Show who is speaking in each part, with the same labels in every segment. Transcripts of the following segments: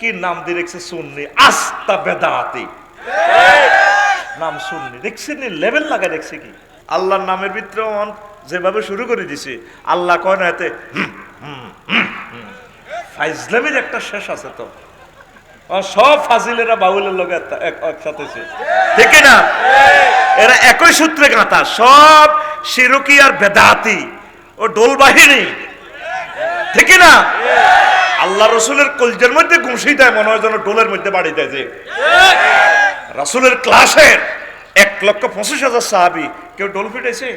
Speaker 1: কি নাম দিয়ে রেখেছে সুন্নি, আস্তা বেদাতি নাম সুন্নি। দেখছেন লেভেল লাগা দেখছে কি আল্লাহর নামের ভিতরে যেভাবে শুরু করে দিছে, আল্লাহ কয় না এতে ফাইজলামের একটা শেষ আছে তো। সব ফাজিলেরা বাউলের লগে একসাথে, ঠিক না? এরা একই সূত্রে গাঁথা, সব শিরকি আর বেদাতি ও ডোল বাহিনী, ঠিক না? আল্লাহ রসুলের কলজের মধ্যে ঘুষি দেয়, মনে হয় যেন ডোলের মধ্যে বাড়ি দেয়। যে রাসূলের ক্লাসের 1,25,000 সাহাবী, কেউ ডোল ফিটেছে?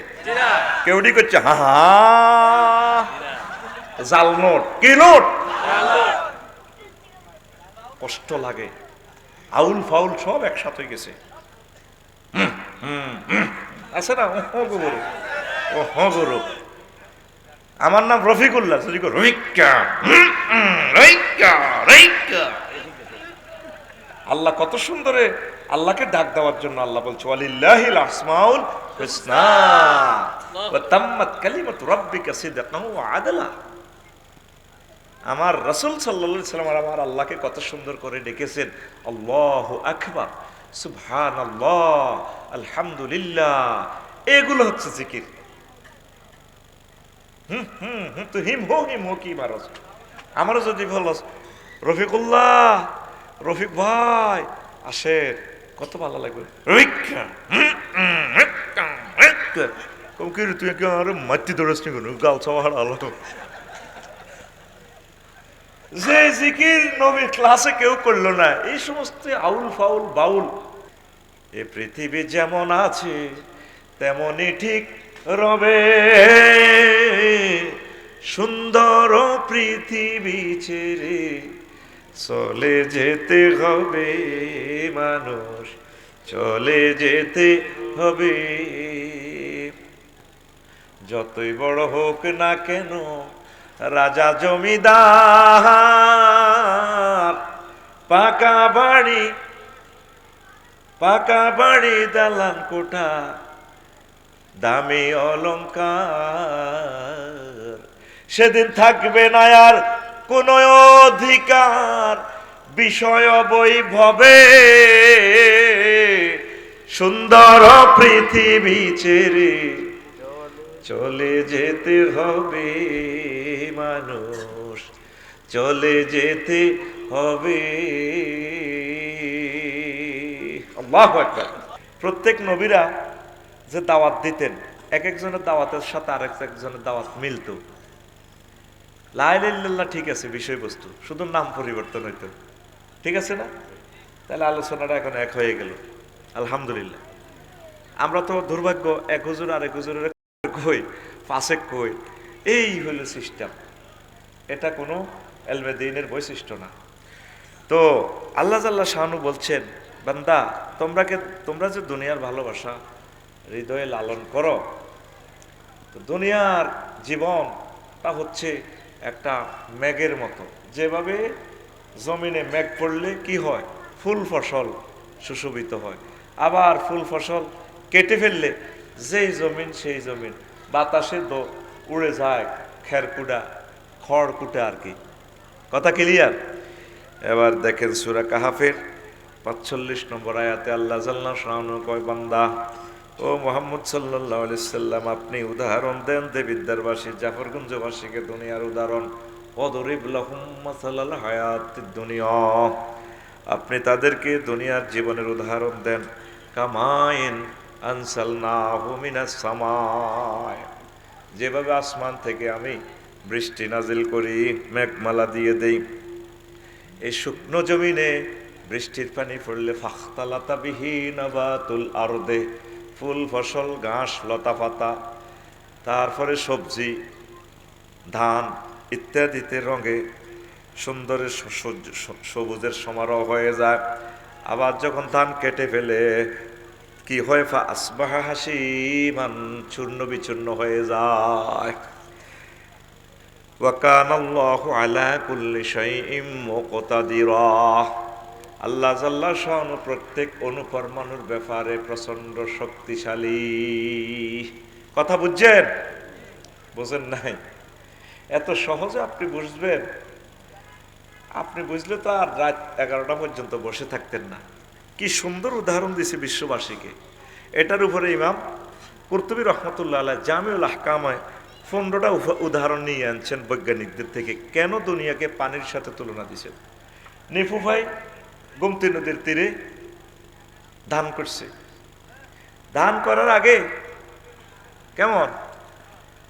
Speaker 1: কেউ ডি করছে হা হা, জাল নোট, কি নোট? কষ্ট লাগে। আউল ফাউল সব একসাথে গেছে, আছে না? গুরু, আমার নাম রফিকুল্লাহ, আল্লাহ কত সুন্দরে আল্লাহকে ডাক দেওয়ার জন্য আল্লাহ বলছে ওয়ালিল্লাহিল আসমাউল হুসনা ওয়া তাম্মাত কালিমাতু রাব্বিকা সিদকান ওয়া আদলা। আমার রাসূল সাল্লাল্লাহু আলাইহি ওয়াসাল্লাম আমার আল্লাহকে কত সুন্দর করে ডেকেছেন, আল্লাহু আকবার, সুবহানাল্লাহ, আলহামদুলিল্লাহ। এগুলো হচ্ছে জিকির। তো হিম হো কি মারস, আমারও যদি বলো রফিকুল্লাহ, রফিক ভাই আসেন, কত ভালো লাগবে। তুই আর মাটি দৌড়াস নি কোনো গাল চাওয়ার আলো। যে জিকির নবীর ক্লাসে কেউ করলো না, এই সমস্ত আউল ফাউল বাউল। এ পৃথিবী যেমন আছে তেমনই ঠিক রবে, সুন্দর পৃথিবী ছেড়ে চলে যেতে হবে মানুষ, চলে যেতে হবে। যতই বড় হোক না কেন রাজা জমিদার, পাকা বাড়ি দালান কোঠা, দামি অলংকার, সেদিন থাকবে না আর কোন অধিকার বিষয় বৈভবে, সুন্দর পৃথিবী ছেড়ে চলে যেতে হবে মানুষ, চলে যেতে হবে। আল্লাহু আকবার। প্রত্যেক নবীরা যে দাওয়াত দিতেন, এক একজনের দাওয়াতের সাথে আরেক একজনের দাওয়াত মিলত। লা ইলাহা ইল্লাল্লাহ ঠিক আছে বিষয়বস্তু, শুধু নাম পরিবর্তন হইতো, ঠিক আছে না? তাহলে আলোচনাটা এখন এক হয়ে গেল, আলহামদুলিল্লাহ। আমরা তো দুর্ভাগ্য, এক হুজুর আরেক হুজুরের কই, ফাসেক কই, এই হলো সিস্টেম। এটা কোনো এলমে দ্বীনের বৈশিষ্ট্য না। তো আল্লাহ জাল্লা শানু বলছেন, বান্দা তোমরা যে দুনিয়ার ভালোবাসা হৃদয়ে লালন করো, তো দুনিয়ার জীবনটা হচ্ছে একটা মেঘের মতো। যেভাবে জমিনে মেঘ পড়লে কি হয়, ফুল ফসল সুশোভিত হয়, আবার ফুল ফসল কেটে ফেললে যেই জমিন সেই জমিন বাতাসে তো উড়ে যায় খড়কুটা আর কি। কথা ক্লিয়ার? এবার দেখেন সূরা কাহাফের ৪৫ নম্বর আয়াতে আল্লাহ জাল্লা শানু কয়, বান্দা ও মুহাম্মদ সাল্লাল্লাহু আলাইহি সাল্লাম, আপনি উদাহরণ দেন দেবিদ্দারবাসী জাফরগঞ্জবাসীকে দুনিয়ার উদাহরণ। ওয়াদরিব লাহুম মাসালাল হায়াতিদ দুনিয়া, আপনি তাদেরকে দুনিয়ার জীবনের উদাহরণ দেন। কামাইন আনসালনাহু মিনাস সামায়, যেভাবে আসমান থেকে আমি বৃষ্টি নাজিল করি, মেঘমালা দিয়ে দেই, এই শুকনো জমিনে বৃষ্টির পানি পড়লে ফাখতালাতা বিহি নাবাতুল আরদে, ফুল ফসল ঘাস লতা পাতা, তারপরে সবজি ধান ইত্যাদিতে রঙে সুন্দরের সবুজের সমারোহ হয়ে যায়। আবার যখন ধান কেটে ফেলে কি হয়, ফা আসবাহা হাসিমান, চূর্ণ বিচূর্ণ হয়ে যায়। ওয়া কানাল্লাহু আলা কুল্লি শাইইন মুকতাদিরা, আল্লাহ জাল্লা শানু প্রত্যেক অনুপরমাণুর ব্যাপারে প্রচন্ড শক্তিশালী। কথা বুঝছেন? বোঝেন নাই? এত সহজে আপনি বুঝবেন। আপনি বুঝলে তো আর রাত 11টা পর্যন্ত বসে থাকতেন না। কি সুন্দর উদাহরণ দিছে বিশ্ববাসীকে। এটার উপরে ইমাম কুরতুবী রহমতুল্লাহ আলাইহি জামিউল আহকামায় 15টা উদাহরণ নিয়ে আনছেন বৈজ্ঞানিকদের থেকে, কেন দুনিয়াকে পানির সাথে তুলনা দিয়েছেন। নিপু ভাই গোমতী নদীর তীরে ধান করছে। ধান করার আগে কেমন,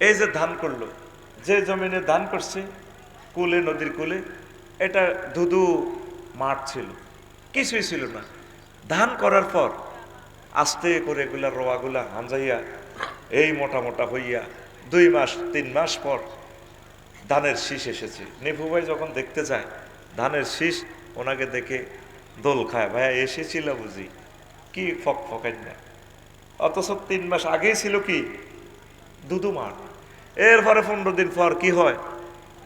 Speaker 1: এই যে ধান করলো, যে জমিনে ধান করছে কুলে, নদীর কুলে, এটা ধুধু মাঠ ছিল, কিছুই ছিল না। ধান করার পর আস্তে করে এগুলা রোয়াগুলা হাঞ্জাইয়া এই মোটা মোটা হইয়া 2 মাস 3 মাস পর ধানের শীষ এসেছে। নিপু ভাই যখন দেখতে যায় ধানের শীষ, ওনাকে দেখে দোল খায়, ভাইয়া এসেছিল বুঝি, কি ফক ফকাই না। অথচ 3 মাস আগেই ছিল কি দুধু মাঠ। এরপরে 15 দিন পর কি হয়,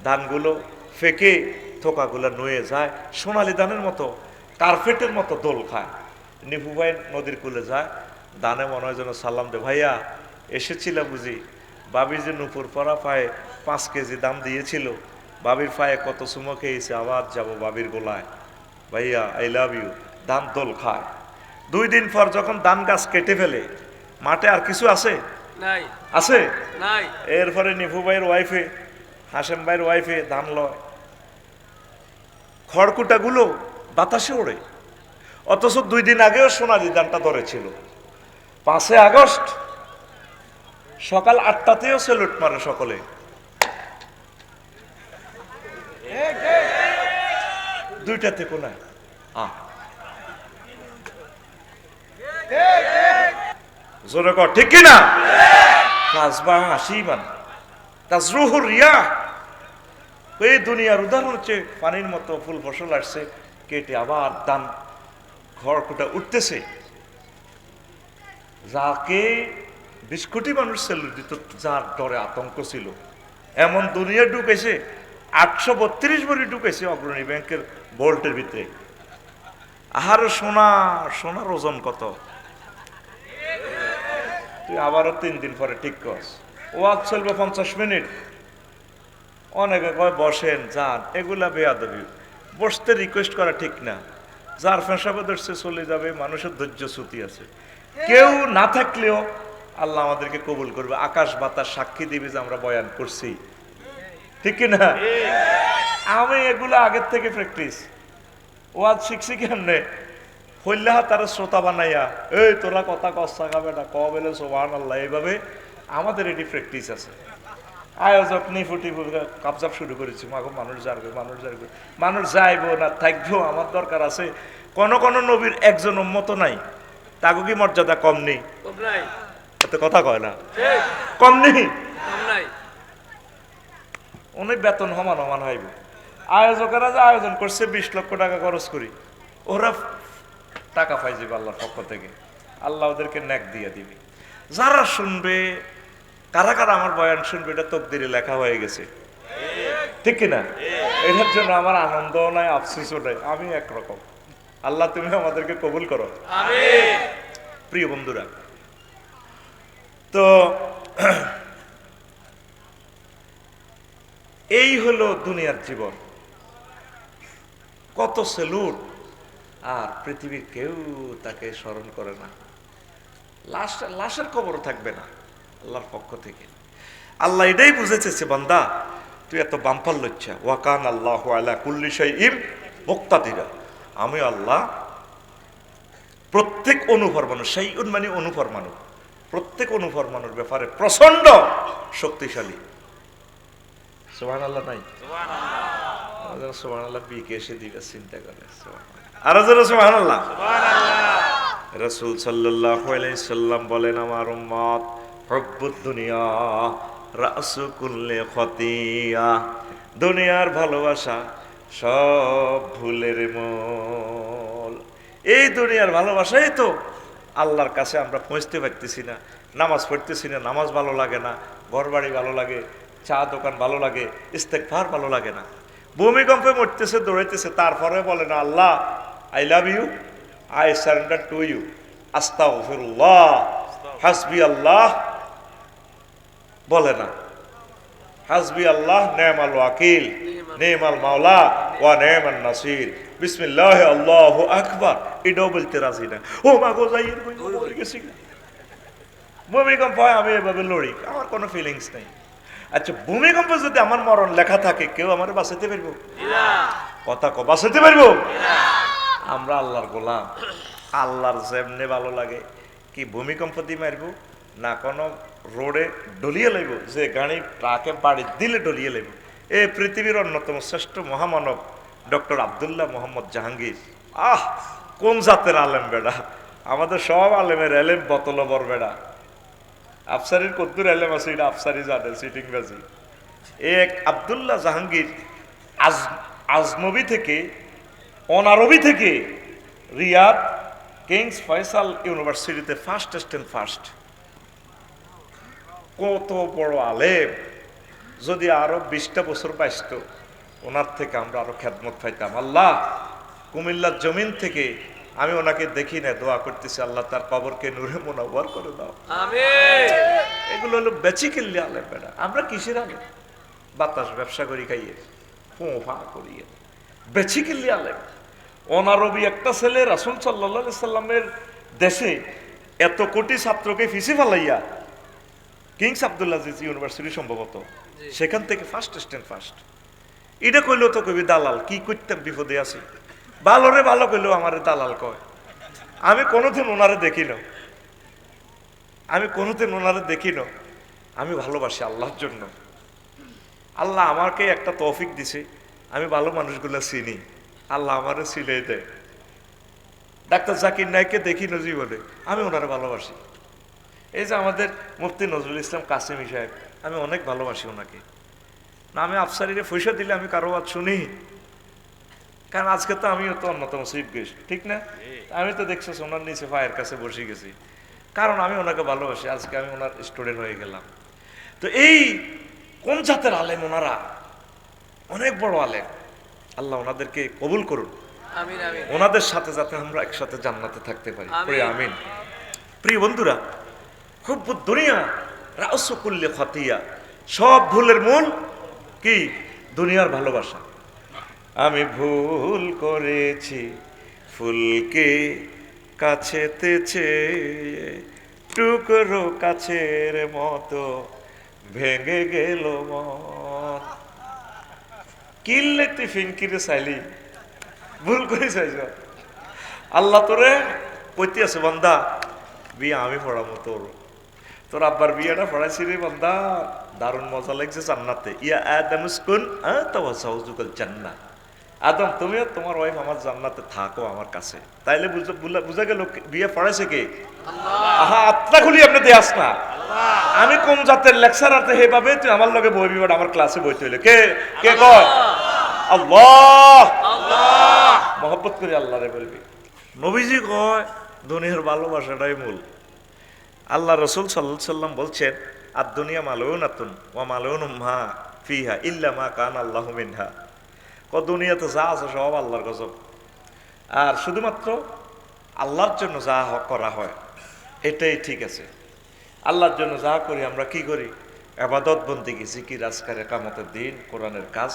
Speaker 1: ধানগুলো ফেকে থোকাগুলো নুয়ে যায়, সোনালি ধানের মতো, কার্পেটের মতো দোল খায়। নিপু ভাই নদীর কুলে যায়, দানে মনে হয় যেন সালাম দে, ভাইয়া এসেছিল বুঝি, বাবির যে নুপুর পরা পায়ে 5 কেজি দাম দিয়েছিল, বাবির পায়ে কত চুমো খেয়েছে, আবার যাবো বাবির গোলায়, ভাইয়া আই লাভ ইউ। ধান দোল খায়। 2 দিন পর যখন ধান গাছ কেটে ফেলে, মাঠে আর কিছু আছে
Speaker 2: নাই,
Speaker 1: আছে
Speaker 2: নাই।
Speaker 1: এরপরে নিপু ভাইয়ের ওয়াইফে, হাসেম ভাইয়ের ওয়াইফে ধান লয়, খড়কুটাগুলো বাতাসে ওড়ে। অথচ 2 দিন আগেও সোনালি ধানটা ধরেছিল। 5 আগস্ট সকাল 8টাতেও সেলুট মারে সকলে। দুইটাতে কোনায় জোরে কর ঠিক কিনা? কাজবা হাসিবান তাজরুহুর রিয়াহ। এই দুনিয়ার উদাহরণ হচ্ছে পানির মতো ফুল ফসল আসছে, কেটে আবার ধান খড়কুটা উঠতেছে। যাকে 20 কোটি মানুষ সেলুট দিত, যার ডরে আতঙ্ক ছিল, এমন দুনিয়া ঢুকেছে 832 ভরি ঢুকেছে অগ্রণী ব্যাংকের বোল্টের ভিতরে। আহার সোনার ওজন কত? তুই আবারও 3 দিন পরে ঠিক কর। ওয়াজ চলবে 50 মিনিট। অনেকে কয় বসেন যান, এগুলা বেয়াদবি। বসতে রিকোয়েস্ট করা ঠিক না। যার ফেঁসাবে ধরছে চলে যাবে, মানুষের ধৈর্য শ্রুতি আছে। কেউ না থাকলেও আল্লাহ আমাদেরকে কবুল করবে, আকাশ বাতাস সাক্ষী দিবে যে আমরা বয়ান করছি, ঠিক কিনা? আমি এগুলো আগের থেকে প্র্যাকটিস, ওয়াজ শিখছি কেমনে, হইল্লাহা তারা শ্রোতা বানাইয়া, এই তোরা কথা কষ্ট খাবে না, কবেলে সুবহানাল্লাহ, এইভাবে আমাদের এটি প্র্যাকটিস আছে। আয়োজক নিফুটি কাবজাব শুরু করেছি, মাগো মানুষ যাবে, মানুষ যাইবো না থাকবো, আমার দরকার আছে। কোন কোন নবীর একজন উম্মত নাই, তাকে কি মর্যাদা কম নেই? এত কথা কয় না, কম নেই, অনেক বেতন সমান হইব। আয়োজকেরা যে আয়োজন করছে 20 লক্ষ টাকা খরচ করি, ওরা টাকা পাই যাবে আল্লাহর পক্ষ থেকে, আল্লাহ ওদেরকে নেক দিয়ে দিবে। যারা শুনবে, কারা কারা আমার বয়ান শুনবে, এটা তকদিরে লেখা হয়ে গেছে, ঠিক কিনা? এটার জন্য আমার আনন্দও নাই, আফসোসও নাই, আমি একরকম। আল্লাহ তুমি আমাদেরকে কবুল করো, আমিন। প্রিয় বন্ধুরা, তো এই হলো দুনিয়ার জীবন। কত সেলুট, আর পৃথিবীর কেউ তাকে স্মরণ করে না। লাশের কবর থাকবে না আল্লাহর পক্ষ থেকে। আল্লাহ এটাই বুঝেছে, বান্দা তুই এত বাম্পার লজ্জা, ওয়াকান আল্লাহু আলা কুল্লি শাইইন মুক্তাদিরা, আমি আল্লাহ প্রত্যেক অনুফরমানু, শাইউন মানে অনুফরমানু, প্রত্যেক অনুফরমানুর ব্যাপারে প্রচন্ড শক্তিশালী। সুবহানাল্লাহ নাই? সুবহানাল্লাহ। সুবহানাল্লাহ বিকে এসে দিবে, চিন্তা করে। আর যারা সুবহানাল্লাহ। রাসূল সাল্লাল্লাহু আলাইহি সাল্লাম বলেন, আমার উম্মত হুব্বুদ দুনিয়া রাসু কুল্লি খতিয়া, দুনিয়ার ভালোবাসা সব ভুলের মূল। এই দুনিয়ার ভালোবাসাই তো আল্লাহর কাছে আমরা পৌঁছতে পারতেছি না। নামাজ পড়তেছি না, নামাজ ভালো লাগে না, ঘরবাড়ি ভালো লাগে, চা দোকান ভালো লাগে, ইস্তেগফার ভালো লাগে না। ভূমিকম্পে মরতেছে, দৌড়াইতেছে, তারপরে বলে না Allah I love you, I surrender to you, আস্তাগফিরুল্লাহ, হাসবি আল্লাহ, বলে না। হাসবি আল্লাহ নেমাল ওয়াকিল নেমাল মাওলা ওয়া নেমান নাসির বিসমিল্লাহ আল্লাহু আকবার এটাও বলতে রাজি না। ও মা গো যাই মরে গেছি, ভূমিকম্প হয় আমি এভাবে লড়ি, আমার কোনো ফিলিংস নেই। আচ্ছা ভূমিকম্প যদি আমার মরণ লেখা থাকে কেউ আমার বাঁচাতে পারবো? কথা বাঁচাতে পারবো? আমরা আল্লাহর গোলাম, আল্লাহর যেমনে ভালো লাগে কি ভূমিকম্প দিয়ে মারবো না কোনো রোডে ডলিয়ে লাগবো, যে গাড়ি ট্রাকে বাড়ি দিলে ডলিয়ে লাগবো। এই পৃথিবীর অন্যতম শ্রেষ্ঠ মহামানব ডক্টর আব্দুল্লাহ মোহাম্মদ জাহাঙ্গীর, কোন জাতের আলেম বেড়া! আমাদের সব আলেমের এলেম বতলবর বেড়া। আফসারির কদ্দুর এলেম আছে এটা আফসারি জানে, সিটিং বাজি। এক আব্দুল্লাহ জাহাঙ্গীর আজনবী থেকে অনারবি থেকে রিয়াদ কিংস ফয়সাল ইউনিভার্সিটিতে ফার্স্ট ফার্স্ট। কত বড় আলেম! যদি আরো 20টা বছর বাঁচত ওনার থেকে আমরা আরো খেদমত পাইতাম। আল্লাহ কুমিল্লার জমিন থেকে আমি ওনাকে দেখি না, দোয়া করতেছি আল্লাহ তার কবরকে নূরে মুনাওয়ার করে দাও, আমিন। এগুলো হলো বেচিকেল্লি আলেম বেটা। আমরা কিসের আলেম? বাতাস ব্যবসা করি খাইয়ে ফোঁফা করিয়ে বেচিকেল্লি আলেম। অনারবি একটা ছেলে রাসূল সাল্লাল্লাহু আলাইহি সাল্লামের দেশে এত কোটি ছাত্রকে ফিসে ফেলাইয়া কিংস আব্দুল আজিজ ইউনিভার্সিটি সম্ভবত সেখান থেকে ফার্স্ট। এটা কইলো তো কবি দালাল, কি করতাম বিপদে আছি। ভালো রে ভালো কইলেও আমার দালাল কয়। আমি কোনোদিন ওনারে দেখি না, আমি ভালোবাসি আল্লাহর জন্য। আল্লাহ আমাকে একটা তৌফিক দিছে, আমি ভালো মানুষগুলো চিনি, আল্লাহ আমারে চিনে দেয়। ডাক্তার জাকির নাইককে দেখি না জীবনে, আমি ওনারে ভালোবাসি। এই যে আমাদের মুফতি নজরুল ইসলাম কাসেমি সাহেব, আমি অনেক ভালোবাসি ওনাকে। না আমি আফসারিরে পয়সা দিলে আমি কারো বাদ শুনি, কারণ আজকে তো আমিও তো অন্যতম চিফ গেস্ট, ঠিক না? আমি তো দেখছি ওনার নিচে পায়ের কাছে বসে গেছি, কারণ আমি ওনাকে ভালোবাসি। আজকে আমি ওনার স্টুডেন্ট হয়ে গেলাম। তো এই কোন জাতের আলেম ওনারা, অনেক বড় আলেম। আল্লাহ ওনাদেরকে কবুল করুন, ওনাদের সাথে যাতে আমরা একসাথে জান্নাতে থাকতে পারি, আমিন। প্রিয় বন্ধুরা, হুব্বুদ দুনিয়া রাসু কুল্লি খাতিয়া, সব ভুলের মূল কি? দুনিয়ার ভালোবাসা। আমি ভুল করেছি ফুলকে কাছেতেছে, টুকরো কাছের মতো ভেঙে গেল মন। কিল্লে তুই ফিনকিরে চাইলি, ভুল করে চাইছ। আল্লাহ তোরে কইতে আছে বান্দা বিয়া আমি পড়াবো, তোর আব্বার বিয়েটা পড়াইছি রে বান্দা, দারুণ মজা লাগছে জান্নাতে। ইয়া আদম উসকুন আতাওয়াসাউজুকাল জান্নাহ, আদম তুমিও তোমার ওয়াইফ আমার জান্নাতে থাকো আমার কাছে। তাইলে বুঝা গেল বিয়ে পড়াইছে কে? আহা আত্মা খুলি আপনি দেয়াস না। আমি কোন জাতের লেকচারার তে হেভাবে তুই আমার লগে বই বিবাদ আমার ক্লাসে বইতে হইলে কে কে কয়? আল্লাহ। মহব্বত করে আল্লাহরে বলবি। নবীজি কয় দুনিয়ার ভালোবাসাটাই মূল। আল্লাহ রসুল সাল্লাল্লাহু আলাইহি সাল্লাম বলছেন আর দুনিয়া মালউনাতুন ওয়া মালউনুম মা ফিহা ইল্লা মা কান আল্লাহু মিনহা। দুনিয়াতে যা আছে সব আল্লাহর গজব, আর শুধুমাত্র আল্লাহর জন্য যা করা হয় এটাই ঠিক আছে। আল্লাহর জন্য যা করি আমরা কি করি? ইবাদত বন্দেগী, জিকির, আজকার, ইকামতের দিন, কোরআনের কাজ,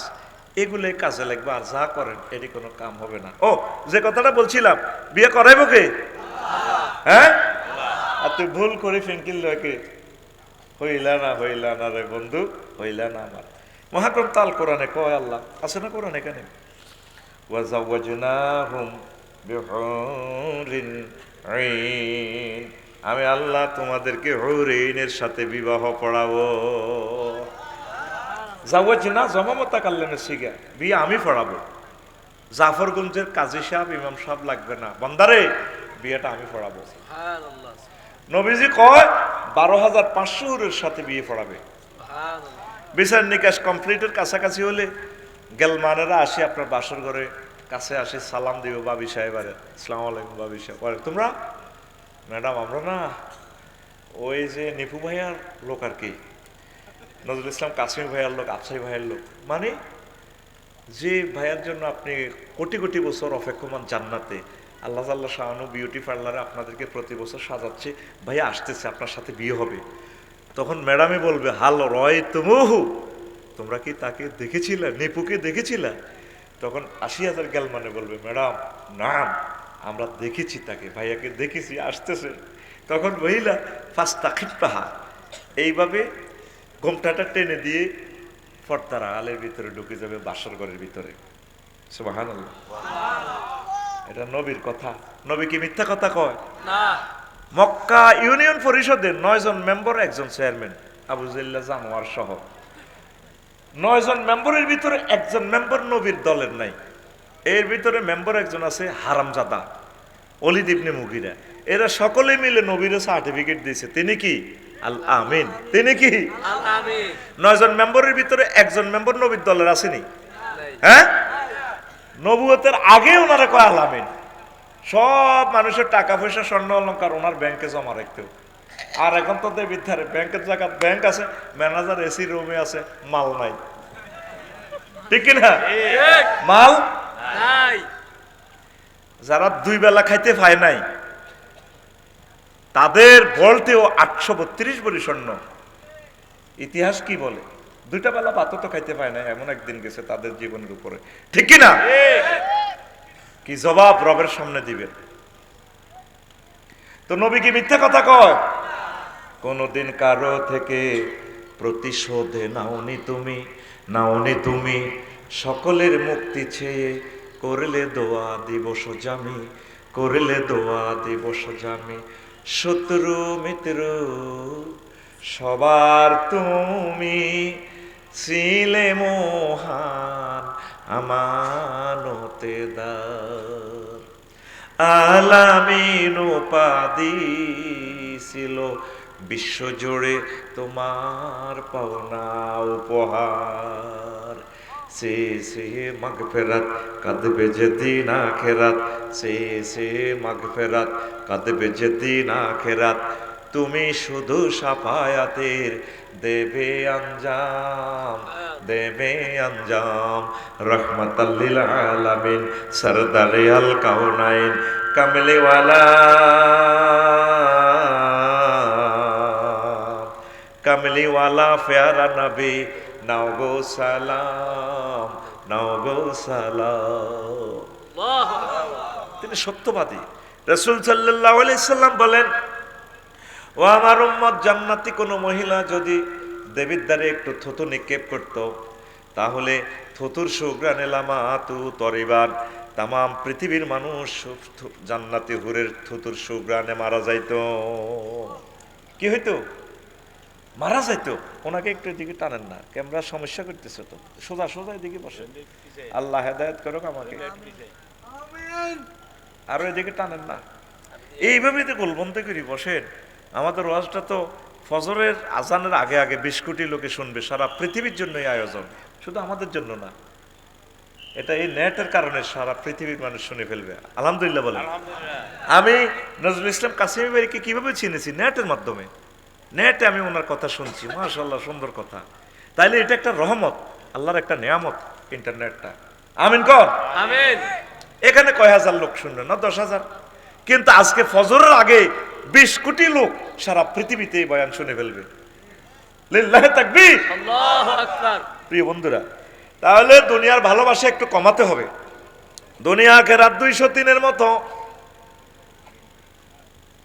Speaker 1: এগুলোই কাজে লাগবে। আর যা করেন এটি কোনো কাম হবে না। ও যে কথাটা বলছিলাম, বিয়ে করাইব কে? হ্যাঁ, আর তুই ভুল করে ফিনকিল লয়কে হইলা না রে বন্ধু, হইলা না আমার। মহাগ্রন্থ আল কোরআনে কয় আল্লাহ আছে না কোরআন এখানে, ওয়াজাওয়াজনাহুম বিহুরিন আইন, আমি আল্লাহ তোমাদেরকে হুরইনের সাথে বিবাহ পড়াবো। জাওয়াজনা জমামতা কাল্লামের সিগা, বিয়ে আমি পড়াবো। জাফরগঞ্জের কাজী সাহেব ইমাম সাহেব লাগবে না, বান্দারে বিয়েটা আমি পড়াবো। নবীজি কয় 12,500 হুরের সাথে বিয়ে পড়াবে। বিচার নিকাশ কমপ্লিটের কাছাকাছি হলে গেলমানেরা আসি আপনার বাসর ঘরে কাছে আসে, সালাম দিব বাবি সাহেব, আরে আসসালামু আলাইকুম বাবি সাহেব। তোমরা ম্যাডাম আমরা না ওই যে নিপু ভাইয়ার লোক আর কি, নজরুল ইসলাম কাসিম ভাইয়ার লোক, আফসাই ভাইয়ের লোক, মানে যে ভাইয়ার জন্য আপনি কোটি কোটি বছর অপেক্ষমান জান্নাতে আল্লাহ আল্লাহ শাহানু বিউটি পার্লারে আপনাদেরকে প্রতি বছর সাজাচ্ছে, ভাইয়া আসতেছে আপনার সাথে বিয়ে হবে। তখন ম্যাডামই বলবে হাল রয় তুমুহু, তোমরা কি তাকে দেখেছিলে, নিপুকে দেখেছিলে? তখন ৮০,০০০ গ্যালমানে বলবে, ম্যাডাম নাম আমরা দেখেছি, তাকে ভাইয়াকে দেখেছি, আসতেছে। তখন মহিলা ফাস্তাখিফাহা, এইভাবে ঘোমটাটা টেনে দিয়ে পর্দার আলের ভিতরে ঢুকে যাবে, বাসর ঘরের ভিতরে। সুবহানাল্লাহ। এটা নবীর কথা। নবী কি মিথ্যা কথা কয়?
Speaker 2: না।
Speaker 1: মক্কা ইউনিয়ন পরিষদের ৯ জন মেম্বার, একজন চেয়ারম্যান আবু জিল্লা জানোয়ার সহ ৯ জন মেম্বারের ভিতরে একজন মেম্বার নবীর দলের নাই। এর ভিতরে মেম্বার একজন আছে হারামজাদা, ওলীদ ইবনে মুগিরা। এরা সকলে মিলে নবীর সার্টিফিকেট দিয়েছে তিনি কি আল আমিন। তিনি কি
Speaker 2: আল আমিন।
Speaker 1: ৯ জন মেম্বারের ভিতরে একজন মেম্বার নবীর দলের আসেনি। হ্যাঁ, নবুয়তের আগে ওনারা কয় আল আমিন। সব মানুষের টাকা পয়সা স্বর্ণ অলংকার ওনার ব্যাংকে জমা রাখতো। আর এখন তো বিদ্যারে ব্যাংকের জায়গা ব্যাংক আছে, ম্যানেজার এসি রুমে আছে, মাল নাই। ঠিক কিনা? মাল
Speaker 2: নাই।
Speaker 1: যারা 2 বেলা খাইতে পায় নাই তাদের বলতেও 832 ভরি স্বর্ণ। ইতিহাস কি বলে? 2টা বেলা ভাতও তো খাইতে পায় না, এমন একদিন গেছে তাদের জীবনের উপরে। ঠিক কিনা? কি জবাব রবের সামনে দিবেন? তো নবী কি মিথ্যা কথা কয়? কোনদিন কারো থেকে প্রতিশোধ নাওনি তুমি সকলের মুক্তি চেয়ে করলে দোয়া দিবস জামি, করলে দোয়া দিবস জামি। শত্রু মিত্র সবার তুমি ছিলে মহান আমানতেদার। আলামিন উপাধি ছিল বিশ্বজুড়ে তোমার পাওনা উপহার। সে মাগফিরাত কাঁদবে যেদিন আখিরাত, সে মাগফিরাত কাঁদবে যেদিন আখিরাত। তুমি শুধু সাফায়াতের দেবে আঞ্জাম, রহমাতাল লিল আলামিন সরদারে আল কাউনাইন কামলিওয়ালা প্যারা নবী, নাও গো সালাম। তিনি সত্যবাদী। রাসূল সাল্লাল্লাহু আলাইহি সাল্লাম বলেন, ও আমার উম্মত, জান্নাতি কোনো মহিলা যদি দেবীর দ্বারে একটু থুতু নিক্ষেপ করত, তাহলে থুতুর সুঘ্রাণে লামাতু তরিবান, তামাম পৃথিবীর মানুষ জান্নাতি হুরের থুতুর সুঘ্রাণে মারা যাইত। কি হইতো? মারা যাইতো। ওনাকে একটু এদিকে টানেন না, ক্যামেরা সমস্যা করতেছে তো, সোজা এদিকে বসেন। আল্লাহ হেদায়েত করুক আমাকে। আরো এদিকে টানেন না, এইভাবে তো গোলবন্ধ করি বসেন। আমাদের ওয়াজটা তো ফজরের আজানের আগে আগে 20 কোটি লোকে শুনবে। সারা পৃথিবীর জন্য এই আয়োজন, শুধু আমাদের জন্য না। এটা এই নেটের কারণে সারা পৃথিবীর মানুষ শুনে ফেলবে। আলহামদুলিল্লাহ বলেন। আমি নজরুল ইসলাম কাসিমি ভাইকে কিভাবে চিনেছি? নেটের মাধ্যমে। নেটে আমি ওনার কথা শুনছি, মাশাআল্লাহ সুন্দর কথা। তাইলে এটা একটা রহমত, আল্লাহর একটা নিয়ামত ইন্টারনেটটা। আমিন কর।
Speaker 2: আমিন।
Speaker 1: এখানে কয় হাজার লোক শুনবে না, 10,000। কিন্তু আজকে ফজরের আগে 20 কোটি লোক সারা পৃথিবীতে এই বয়ান শুনে ফেলবে। লিল্লাহি তাকবীর,
Speaker 2: আল্লাহু আকবার।
Speaker 1: প্রিয় বন্ধুরা, তাহলে দুনিয়ার ভালোবাসা একটু কমাতে হবে। দুনিয়া আখিরাত 203-এর মতো।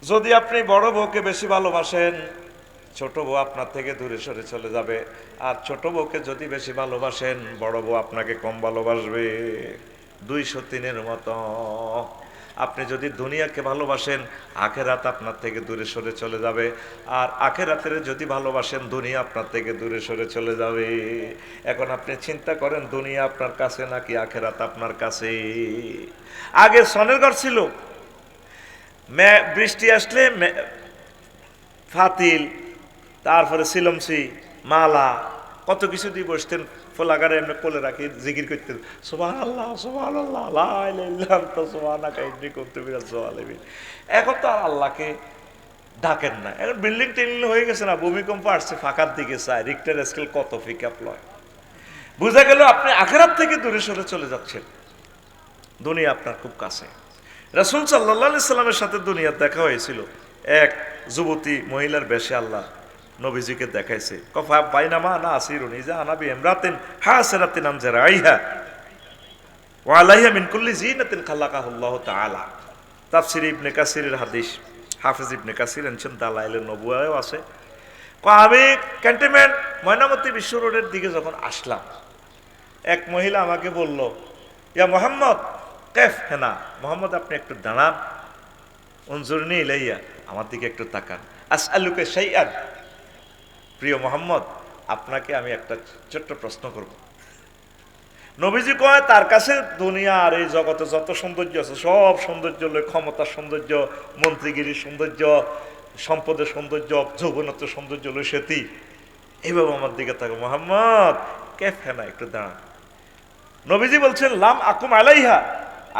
Speaker 1: যদি আপনি বড় বউকে বেশি ভালোবাসেন, ছোট বউ আপনার থেকে দূরে সরে চলে যাবে। আর ছোট বউকে যদি বেশি ভালোবাসেন, বড় বউ আপনাকে কম ভালোবাসবে। 203-এর মতো। আপনি যদি দুনিয়াকে ভালোবাসেন, আখেরাত আপনার থেকে দূরে সরে চলে যাবে। আর আখেরাতের যদি ভালোবাসেন, দুনিয়া আপনার থেকে দূরে সরে চলে যাবে। এখন আপনি চিন্তা করেন, দুনিয়া আপনার কাছে নাকি আখেরাত আপনার কাছে? আগে সনের ঘর ছিল, বৃষ্টি আসলে ফাতিল, তারপরে সিলমসি, মালা, কত কিছু দিয়ে বসতেন। ফোলাগারে এমনি কোলে রাখি জিকির করতেন, সুবহানাল্লাহ সুবহানাল্লাহ লা ইলাহা ইল্লা আনতা সুবহানাকা ইন্নী কুনতু মিনাজ জালিমিন। এখন তো আর আল্লাহকে ডাকেন না। এখন বিল্ডিং টিল্ডিং হয়ে গেছে না, ভূমিকম্প আসছে ফাঁকার দিকে চায়, রিক্টার স্কেল কত পিকআপ লয়। বুঝা গেল আপনি আখিরাত থেকে দূরে সরে চলে যাচ্ছেন, দুনিয়া আপনার খুব কাছে। রাসূল সাল্লাল্লাহু আলাইহি সাল্লামের সাথে দুনিয়ার দেখা হয়েছিল। এক যুবতী মহিলার বেশে আল্লাহ নবীজিকে দেখাইছে কফা বাইনামা না আসিরুন ইজা আনাবি ইমরাতিন হাসরাতিন আমজারাইহা ওয়া আলাইহা মিন কুল্লি জিনাতিন খালাকাহুল্লাহু তাআলা। তাফসীর ইবনে কাসিরের হাদিস, হাফেজ ইবনে কাসির এনেছেন দালাইলের নবুওয়ায়ও আছে। আমি ক্যান্টনমেন্ট ময়নামতি বিশ্ব রোডের দিকে যখন আসলাম, এক মহিলা আমাকে বলল, ইয়া মোহাম্মদ কেফ হেনা, মোহাম্মদ আপনি একটু দাঁড়ান, উনজুরনি ইলাইয়া, আমার দিকে একটু তাকান, আসআলুকা শাইআন, প্রিয় মোহাম্মদ আপনাকে আমি একটা ছোট্ট প্রশ্ন করব। নবীজি কয় তার কাছে দুনিয়া আর এই জগতে যত সৌন্দর্য আছে সব সৌন্দর্য লয়, ক্ষমতার সৌন্দর্য, মন্ত্রীগিরির সৌন্দর্য, সম্পদের সৌন্দর্য, যৌবনত্বের সৌন্দর্য লয় সেটি। এইভাবে আমার দিকে তাকে, মোহাম্মদ কেফ হেনা, একটু দাঁড়ান। নবীজি বলছেন লাম আকুম আলাইহা,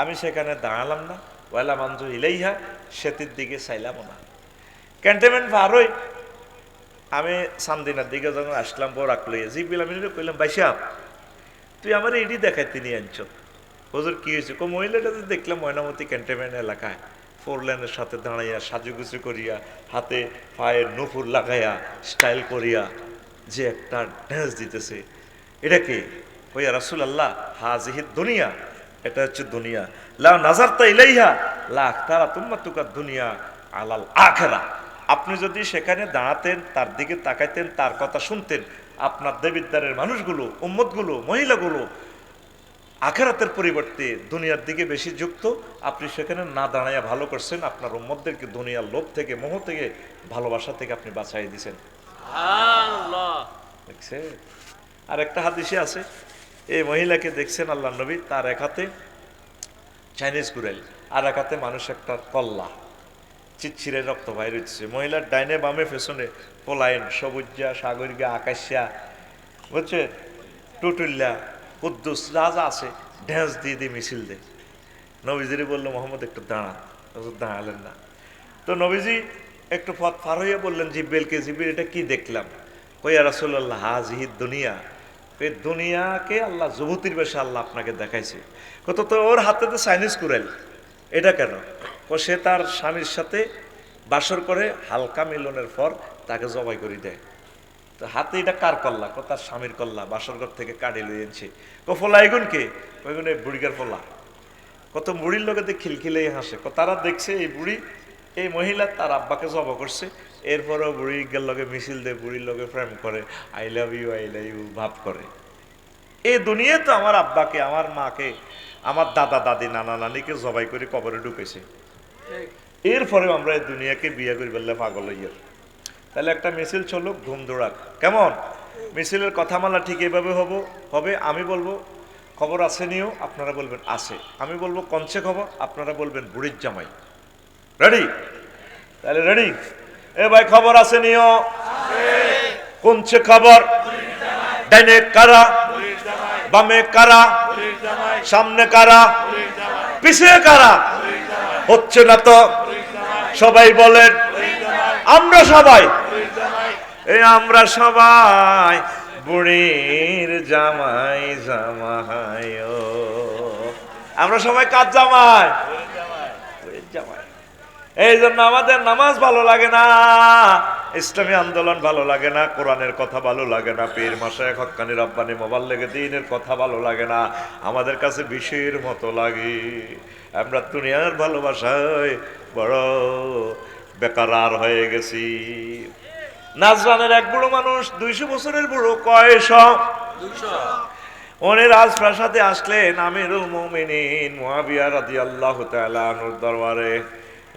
Speaker 1: আমি সেখানে দাঁড়ালাম না, ওয়ালা মানজু ইলাইহা, সেতির দিকে চাইলামও না। ক্যান্টনমেন্ট পার হই আমি সামদিনার দিকে যখন আসলাম বরাক লইয়া, জিবিল আমি কইলাম, বাইশা তুই আমার এডি দেখাইতে নিয়ে আনছ, হুজুর কি হয়েছে? মহিলাটা তো দেখলাম ময়নামতি ক্যান্টনমেন্ট এলাকায় 4 লেনের সাথে দাঁড়াইয়া সাজুগুজু করিয়া, হাতে পায়ে নুপুর লাগাইয়া স্টাইল করিয়া যে একটা ড্যান্স দিতেছে, এটা কি? কইয়া রাসূলুল্লাহ হাজিহি দুনিয়া, এটা হচ্ছে দুনিয়া, লা নাজারতা ইলাইহা লা আখতারা তুম্মাতুকা দুনিয়া আলাল আখিরা। আপনি যদি সেখানে দাঁড়াতেন, তার দিকে তাকাইতেন, তার কথা শুনতেন, আপনার দেবিদ্বারের মানুষগুলো, উম্মতগুলো, মহিলাগুলো আখিরাতের পরিবর্তে দুনিয়ার দিকে বেশি যুক্ত। আপনি সেখানে না দাঁড়াইয়া ভালো করছেন, আপনার উম্মতদেরকে দুনিয়ার লোভ থেকে, মোহ থেকে, ভালোবাসা থেকে আপনি বাঁচাই দিয়েছেন। দেখছেন? আর একটা হাদিসে আছে, এই মহিলাকে দেখছেন আল্লাহ নবী, তার এক হাতে চাইনিজ কুড়াইল, আর এক হাতে মানুষ একটা কল্লা, চিচ্ছিরে রক্ত বাইর হচ্ছে। মহিলার ডাইনে বামে পেছনে পোলাইন, সবুজা, সাগরিকা, আকাশিয়া, বুঝছে, টুটুল্লা, কুদ্দুস, যা যা আছে ঢ্যাঁস দিয়ে দিয়ে মিছিল দেয়। নবীজিরে বললো, মোহাম্মদ একটু দাঁড়ান। দাঁড়ালেন না। তো নবীজি একটু পথ পার হইয়া বললেন জিব্রাইলকে, জিব্রাইল এটা কি দেখলাম? কইয়া রাসূলুল্লাহ হাজিহি দুনিয়া, এই দুনিয়াকে আল্লাহ যুবতীর বেশে আল্লাহ আপনাকে দেখাইছে। কত তো ওর হাতে তো চাইনিজ কুড়াইল, এটা কেন? সে তার স্বামীর সাথে বাসর করে হালকা মিলনের পর তাকে জবাই করে দেয়। তো হাতে এটা কার কল্লা? তার স্বামীর কল্লা, বাসর ঘর থেকে কাড়ি লই এনেছে। ফোলা এগুন কে? ওইগুন এই বুড়িগার ফোলা। কত বুড়ির লোকেতে খিলখিলেই হাসে, তারা দেখছে এই বুড়ি, এই মহিলা তার আব্বাকে জবা করছে, এরপরেও বুড়ির লগে মিছিল দেয়, বুড়ির লগে প্রেম করে, আই লাভ ইউ ভাব করে। এই দুনিয়া তো আমার আব্বাকে, আমার মাকে, আমার দাদা দাদি, নানা নানিকে জবাই করে কবরে ঢুকেছে, এরপরেও আমরা এই দুনিয়াকে বিয়ে করে বললে পাগল হইয়ার। তাহলে একটা মিছিল চলুক, ঘুম দৌড়াক, কেমন? মিছিলের কথামালা ঠিক এইভাবে হবে। আমি বলবো খবর আছে নিও, আপনারা বলবেন আছে। আমি বলবো কনছে খবর, আপনারা বলবেন বুড়ির জামাই। রেডি? তাহলে রেডি? এ ভাই খবর আছে নিও, কনছে খবর? ডাইনে কারা, বামে কারা, সামনে কারা, পিছিয়ে কারা? হচ্ছে না তো, সবাই বলেন আমরা সবাই, আমরা সবাই বুড়ির জামাই জামাই। আমরা সবাই কার জামাই? বুড়ির জামাই। এই জন্য আমাদের নামাজ ভালো লাগে না, ইসলামী আন্দোলন ভালো লাগে না, কোরআনের কথা ভালো লাগে না, পীর মাশায়েখ হক্কানি রব্বানি মোবাল্লেগে দ্বীনের কথা ভালো লাগে না, আমাদের কাছে বিষের মতো লাগে। আমরা দুনিয়ার ভালোবাসায় বড় বেকারার হয়ে গেছি। নাজরানের এক বুড়ো মানুষ, 200 বছরের বুড়ো, কয়শ, উনি রাজপ্রাসাদে আসলেন আমিরুল মুমিনিন মুআবিয়া রাদিয়াল্লাহু তাআলা আনহুর দরবারে।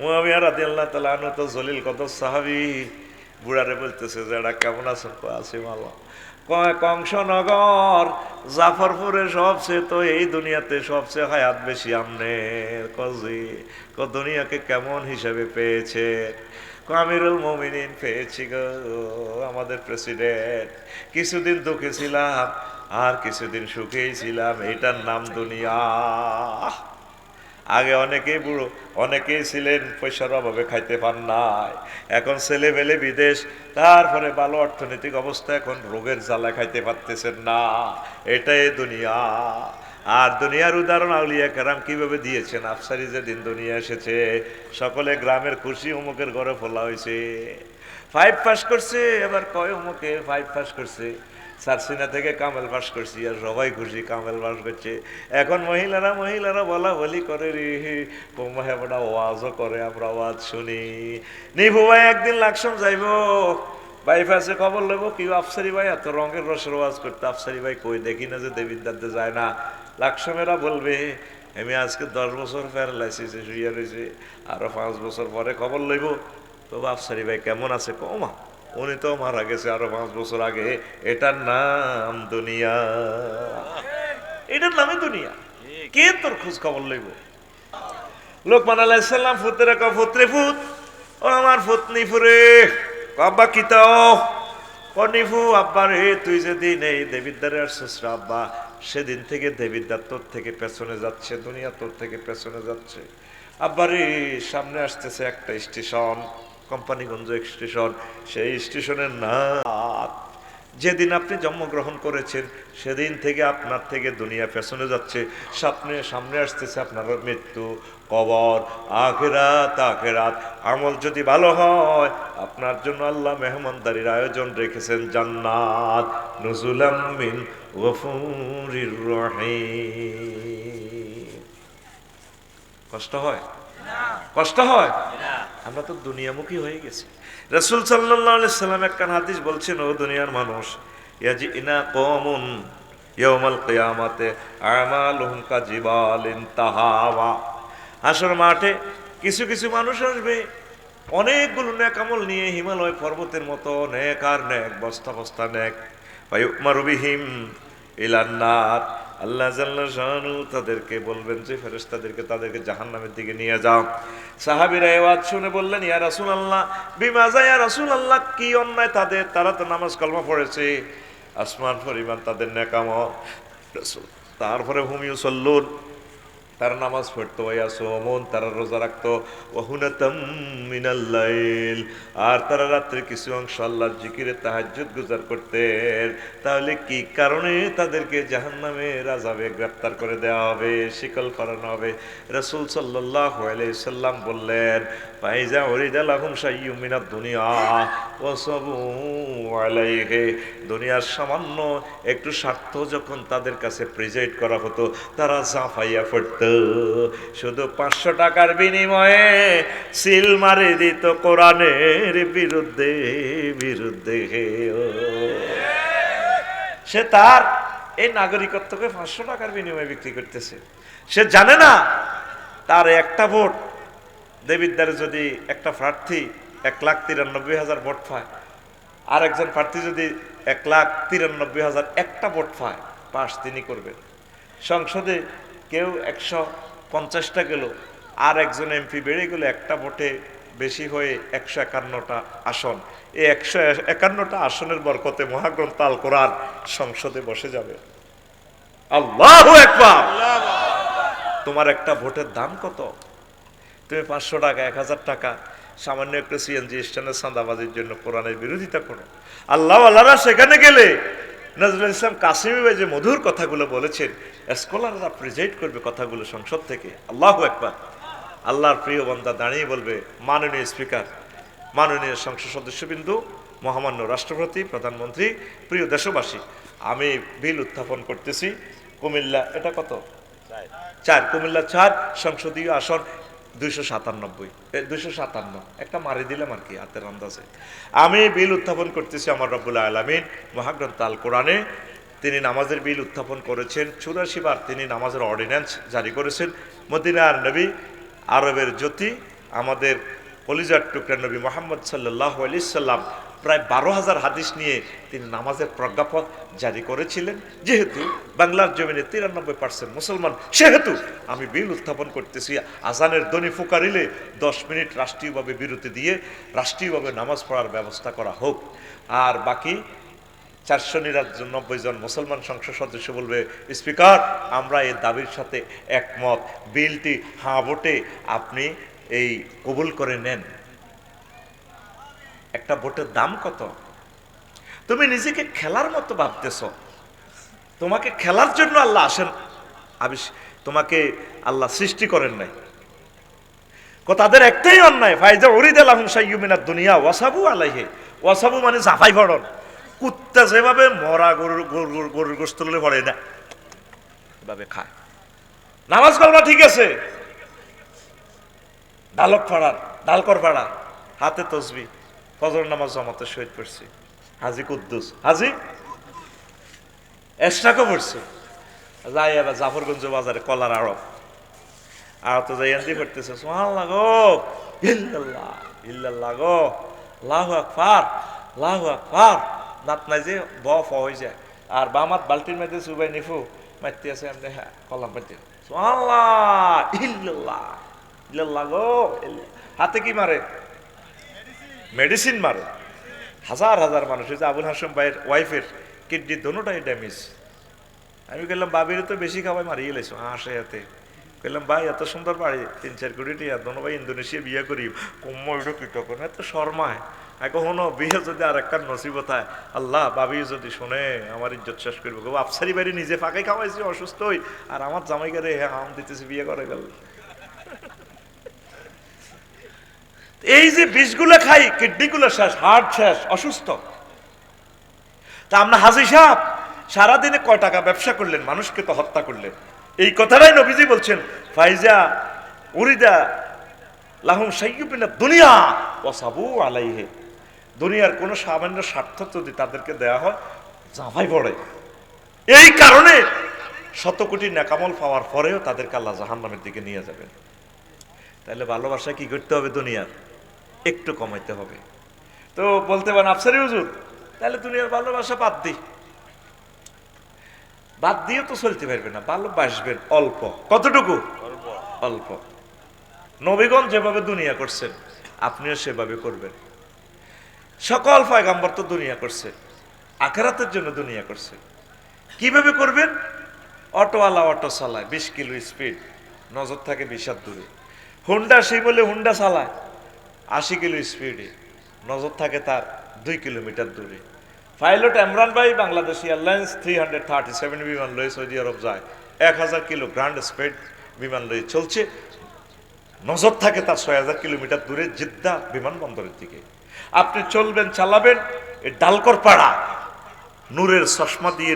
Speaker 1: মুআবিয়া রাদিয়াল্লাহু তাআলা আনহু তো জলিল কদর সাহাবী। বুড়ারে বলতেছে যে এটা কেমন আছেন? আছি ভালো। কয় কংসনগর জাফরপুরে সবচেয়ে, তো এই দুনিয়াতে সবচেয়ে হায়াত বেশি আমনের। কজি দুনিয়াকে কেমন হিসাবে পেয়েছে? আমিরুল মুমিনিন পেয়েছি গো, আমাদের প্রেসিডেন্ট। কিছুদিন দুঃখে ছিলাম, আর কিছুদিন সুখেই ছিলাম, এটার নাম দুনিয়া। আগে অনেকেই বুড়ো, অনেকেই ছিলেন পয়সার অভাবে খাইতে পান নাই, এখন ছেলে মেলে বিদেশ, তারপরে ভালো অর্থনৈতিক অবস্থা, এখন রোগের জ্বালা খাইতে পারতেছেন না, এটাই দুনিয়া। আর দুনিয়ার উদাহরণ আউলিয়া কেরাম কিভাবে দিয়েছেন। আফসারি যেদিন দুনিয়া এসেছে, সকলে গ্রামের খুশি, অমুকের ঘরে ফোলা হয়েছে, 5 পাস করছে, এবার কয় অমুকে 5 পাস করছে, সারসিনা থেকে কামেল পাস করছি, আর সবাই খুশি কামেল পাস করছে। এখন মহিলারা বলা বলি করে রে, বড় ওয়াজও করে, আমরা ওয়াজ শুনি। নিভু ভাই একদিন লাকসম যাইব, বাইপাসে খবর লইব কি আফসারি ভাই এত রঙের রসের ওয়াজ করতে, আফসারি ভাই কই দেখি না যে দেবিদ্দারতে যায় না। লাকসমেরা বলবে আমি আজকে 10 বছর প্যারালাইসিসে শুয়ে রয়েছে, আরো 5 বছর পরে খবর লইব তো আফসারি ভাই কেমন আছে, কমা উনি তো মারা গেছে আরো 5 বছর আগে। এটার নাম দুনিয়া, এটার নামে দুনিয়া। কে তোর খোঁজ খবর লইব? লোকমান আলাইহিস সালাম ফুতের পুত্রে ফুত, ও আমার ফুতনি ফুরে, আব্বা কি তাও কনিফু, আব্বা রে তুই যেদিন এই দেবিদ্বারে আসছিস আব্বা, সেদিন থেকে দেবিদ্বার তোর থেকে পেছনে যাচ্ছে, দুনিয়া তোর থেকে পেছনে যাচ্ছে। আব্বা রে সামনে আসতেছে একটা স্টেশন, কোম্পানিগঞ্জ স্টেশন, সেই স্টেশনের নাম, যেদিন আপনি জন্মগ্রহণ করেছেন সেদিন থেকে আপনার থেকে দুনিয়া পেছনে যাচ্ছে, সামনে আসতেছে আপনার মৃত্যু, কবর, আখেরাত। আমল যদি ভালো হয় আপনার জন্য আল্লাহ মেহমানদারির আয়োজন রেখেছেন জান্নাত, নুজুলাম মিন গফুরির রহিম। কষ্ট হয়? কষ্ট হয়? আমরা তো দুনিয়ামুখী হয়ে গেছি। রাসূল সাল্লাল্লাহু আলাইহি সাল্লাম একখান হাদিস বলছেন, ও দুনিয়ার মানুষ, ইয়াজিনা কওমুন ইয়াউমাল কিয়ামাতে আমালুহুম কাজিবালিন তাহাওয়া। হাসর মাঠে কিছু মানুষ আসবে অনেকগুলো নেক আমল নিয়ে, হিমালয় পর্বতের মতো নেক আর নেক, বস্তা নেক। ফায়ুমারু বিহিম ইলান নার, আল্লাহ জাল্লা শানু তাদেরকে বলবেন যে ফেরেশতাদেরকে তাদেরকে জাহান্নামের দিকে নিয়ে যাও। সাহাবীরা এই ওয়াজ শুনে বললেন, ইয়া রাসূলুল্লাহ বিমাযা, ইয়া রাসূলুল্লাহ কি অন্যায় তাদের, তারা তো নামাজ কালমা পড়েছে, আসমান পরিমাণ তাদের নেক আমল। রাসূল তারপরে হুম ইউসাল্লুন, তারা নামাজ পড়তো, ওয়ায়াসুমুন তারা রোজা রাখতো, ওয়াহুনাতাম মিনাল লাইল আর তারা রাত্রে কিছু অংশ আল্লাহর জিকিরে তাহাজ্জুদ গুজার করতেন। তাহলে কি কারণে তাদেরকে জাহান্নামের আযাবে গ্রেফতার করে দেওয়া হবে, শিকল করানো হবে? রাসূল সাল্লাল্লাহু আলাইহি সাল্লাম বললেন, ফাইজা উরিদা লাহুম শাইয়্যুম মিনাদ দুনিয়া ওয়াসাবু আলাইহি, দুনিয়ার সামান্য একটু স্বার্থ যখন তাদের কাছে প্রেজেন্ট করা হতো, তারা জাফাইয়া পড়ত, শুধু 500 টাকার বিনিময়ে সিল মারি দিত কোরআনের বিরুদ্ধে। সে তার এই নাগরিকত্বকে 500 টাকার বিনিময়ে বিক্রি করতেছে। সে জানে না তার একটা ভোট, দেবিদ্বারে যদি একটা প্রার্থী 1,93,000 ভোট পায়, আর একজন প্রার্থী যদি 1,93,000 একটা ভোট পায়, পাস তিনি করবেন। সংসদে কেউ 150টা গেল, আর একজন এমপি বেড়ে গেল, একটা ভোটে বেশি হয়ে 151টা আসন। এই 151টা আসনের বরকতে মহাগ্রন্থ আল কোরআন সংসদে বসে যাবে। আল্লাহু আকবার! তোমার একটা ভোটের দাম কত? তুমি 500 টাকা, 1000 টাকা সামান্য একটা সিএনজি স্ট্যান্ডের চাঁদাবাজির জন্য কোরআনের বিরোধিতা করো। আল্লাহ আল্লাহরা সেখানে গেলে নজরুল ইসলাম কাসিমি ভাই যে মধুর কথাগুলো বলেছেন, স্কলাররা প্রেজেন্ট করবে কথাগুলো সংসদ থেকে। আল্লাহু আকবার! আল্লাহর প্রিয় বান্দা দাঁড়িয়ে বলবে, মাননীয় স্পিকার, মাননীয় সংসদ সদস্যবিন্দু, মহামান্য রাষ্ট্রপতি, প্রধানমন্ত্রী, প্রিয় দেশবাসী, আমি বিল উত্থাপন করতেছি কুমিল্লা, এটা কত? 4, কুমিল্লা 4 সংসদীয় আসন 257 একটা মারি দিলাম আর কি হাতের আন্দাজে। আমি বিল উত্থাপন করতেছি আমার রব্বুল আলামিন মহাগ্রন্থ আল কোরআনে তিনি নামাজের বিল উত্থাপন করেছেন 84 বার, তিনি নামাজের অর্ডিন্যান্স জারি করেছেন। মদিনার নবী, আরবের জ্যোতি, আমাদের কলিজার টুকরা নবী মুহাম্মদ সাল্লাল্লাহু আলাইহি সাল্লাম প্রায় 12,000 হাদিস নিয়ে তিনি নামাজের প্রজ্ঞাপন জারি করেছিলেন। যেহেতু বাংলার জমিনে 93% মুসলমান, সেহেতু আমি বিল উত্থাপন করতেছি আজানের ধ্বনি ফুকারিলে 10 মিনিট রাষ্ট্রীয়ভাবে বিরতি দিয়ে রাষ্ট্রীয়ভাবে নামাজ পড়ার ব্যবস্থা করা হোক। আর বাকি 499 জন মুসলমান সংসদ সদস্য বলবে, স্পিকার আমরা এই দাবির সাথে একমত, বিলটি হাঁ ভোটে আপনি এই কবুল করে নেন। একটা ভোটের দাম কত? তুমি নিজেকে খেলার মতো ভাবতেছ। তোমাকে খেলার জন্য আল্লাহ আসেন, তোমাকে আল্লাহ সৃষ্টি করেন নাই। তাদের একটাই অন্যায়, ফাইজা উরিদা লাহুম শাইয়্যুম মিনাদ দুনিয়া ওয়াসাবু আলাইহি। ওয়াসাবু মানে জাফাই পড়ন। কুত্তা যেভাবে মরা গরুর গোশত তুলে পড়ে না, এভাবে খায়। নামাজ কালমা ঠিক আছে, ডালকর পাড়া, হাতে তসবি, ফজর নামাজ জামাতে শহীদ পড়ছি, হাজি কুদ্দুস, হাজি এশরাকও পড়ছে। যাই এবার জাফরগঞ্জ বাজারে কলার আড়ত তো যাই আন্দি পড়তেছে, সুবহানাল্লাহ গো, ইল্লাল্লাহ ইল্লাল্লাহ গো, আল্লাহু আকবার আল্লাহু আকবার। দাঁত নাই যে বফ হয়ে যায়, আর বামাত বালতির মধ্যে সুবাই নিফু মারতে আছে, এমনি হ্যাঁ কলাম পাইতে, সুবহানাল্লাহ ইল্লাল্লাহ ইল্লাল্লাহ গো। হাতে কি মারে? মেডিসিন মারে। হাজার হাজার মানুষ, যে আবুল হাসেম ভাইয়ের ওয়াইফের কিডনি দোনোটাই ড্যামেজ। আমি বললাম বাবির তো বেশি খাওয়াই মারিয়ে গেছো হাসে হাতে। বললাম ভাই এত সুন্দর বাড়ি, 3-4 কোটি টিয়া, দোনো ভাই ইন্দোনেশিয়া বিয়ে করি, কম্ম এটা কি তখন এত শর্মায়। কখনো বিয়ে যদি আর একটা নসিবত হয়, আল্লাহ বাবি যদি শুনে আমার ইজ্জত শেষ করবো। আফসারি বাড়ি নিজে ফাঁকাই খাওয়াইছি অসুস্থ হই, আর আমার জামাইকারে হাম দিতেছি বিয়ে করে গেল। এই যে বিষগুলো খাই, কিডনিগুলো শেষ, হার্ট শেষ, অসুস্থ। তা আমরা হাজি সাহেব সারাদিনে কয় টাকা ব্যবসা করলেন, মানুষকে তো হত্যা করলেন। এই কথাটাই নবীজি বলছেন, ফাইজা উরিদা লাহুম শাইয়্যুম মিনাদ দুনিয়া ওয়াসাবু আলাইহি। দুনিয়ার কোন সামান্য স্বার্থ যদি তাদেরকে দেয়া হয়, জাফাই পড়ে। এই কারণে 100 কোটি নেকামল পাওয়ার পরেও তাদেরকে আল্লাহ জাহান্নামের দিকে নিয়ে যাবেন। তাহলে ভালোবাসা কি করতে হবে? দুনিয়ার একটু কমাইতে হবে। তো বলতে পারেন আফসারি হুজুর তাহলে দুনিয়ার ভালোবাসা বাদ দিই। বাদ দিয়ে তো চলতে পারবে না, ভালোবাসবেন অল্প। কতটুকু? অল্প। নবীগণ যেভাবে দুনিয়া করছেন আপনিও সেভাবে করবেন। সকল পয়গম্বর তো দুনিয়া করছে, আখিরাতের জন্য দুনিয়া করছে। কিভাবে করবেন? অটোওয়ালা অটো চালায় 20 কিলো স্পিড, নজর থাকে 20 হাত দূরে। হুন্ডা সেই বলে হুন্ডা চালায় 80 কিলো স্পিডে, নজর থাকে তার 2 কিলোমিটার দূরে। পাইলট ইমরান ভাই বাংলাদেশ এয়ারলাইন্স 337 বিমান লয়ে সৌদি আরব যায়, 1000 কিলো গ্র্যান্ড স্পিড বিমান লয়ে চলছে, নজর থাকে তার 6000 কিলোমিটার দূরে জিদ্দা বিমানবন্দরের দিকে। আপনি চলবেন, চালাবেন, এই ডালকর পাড়া নূরের চশমা দিয়ে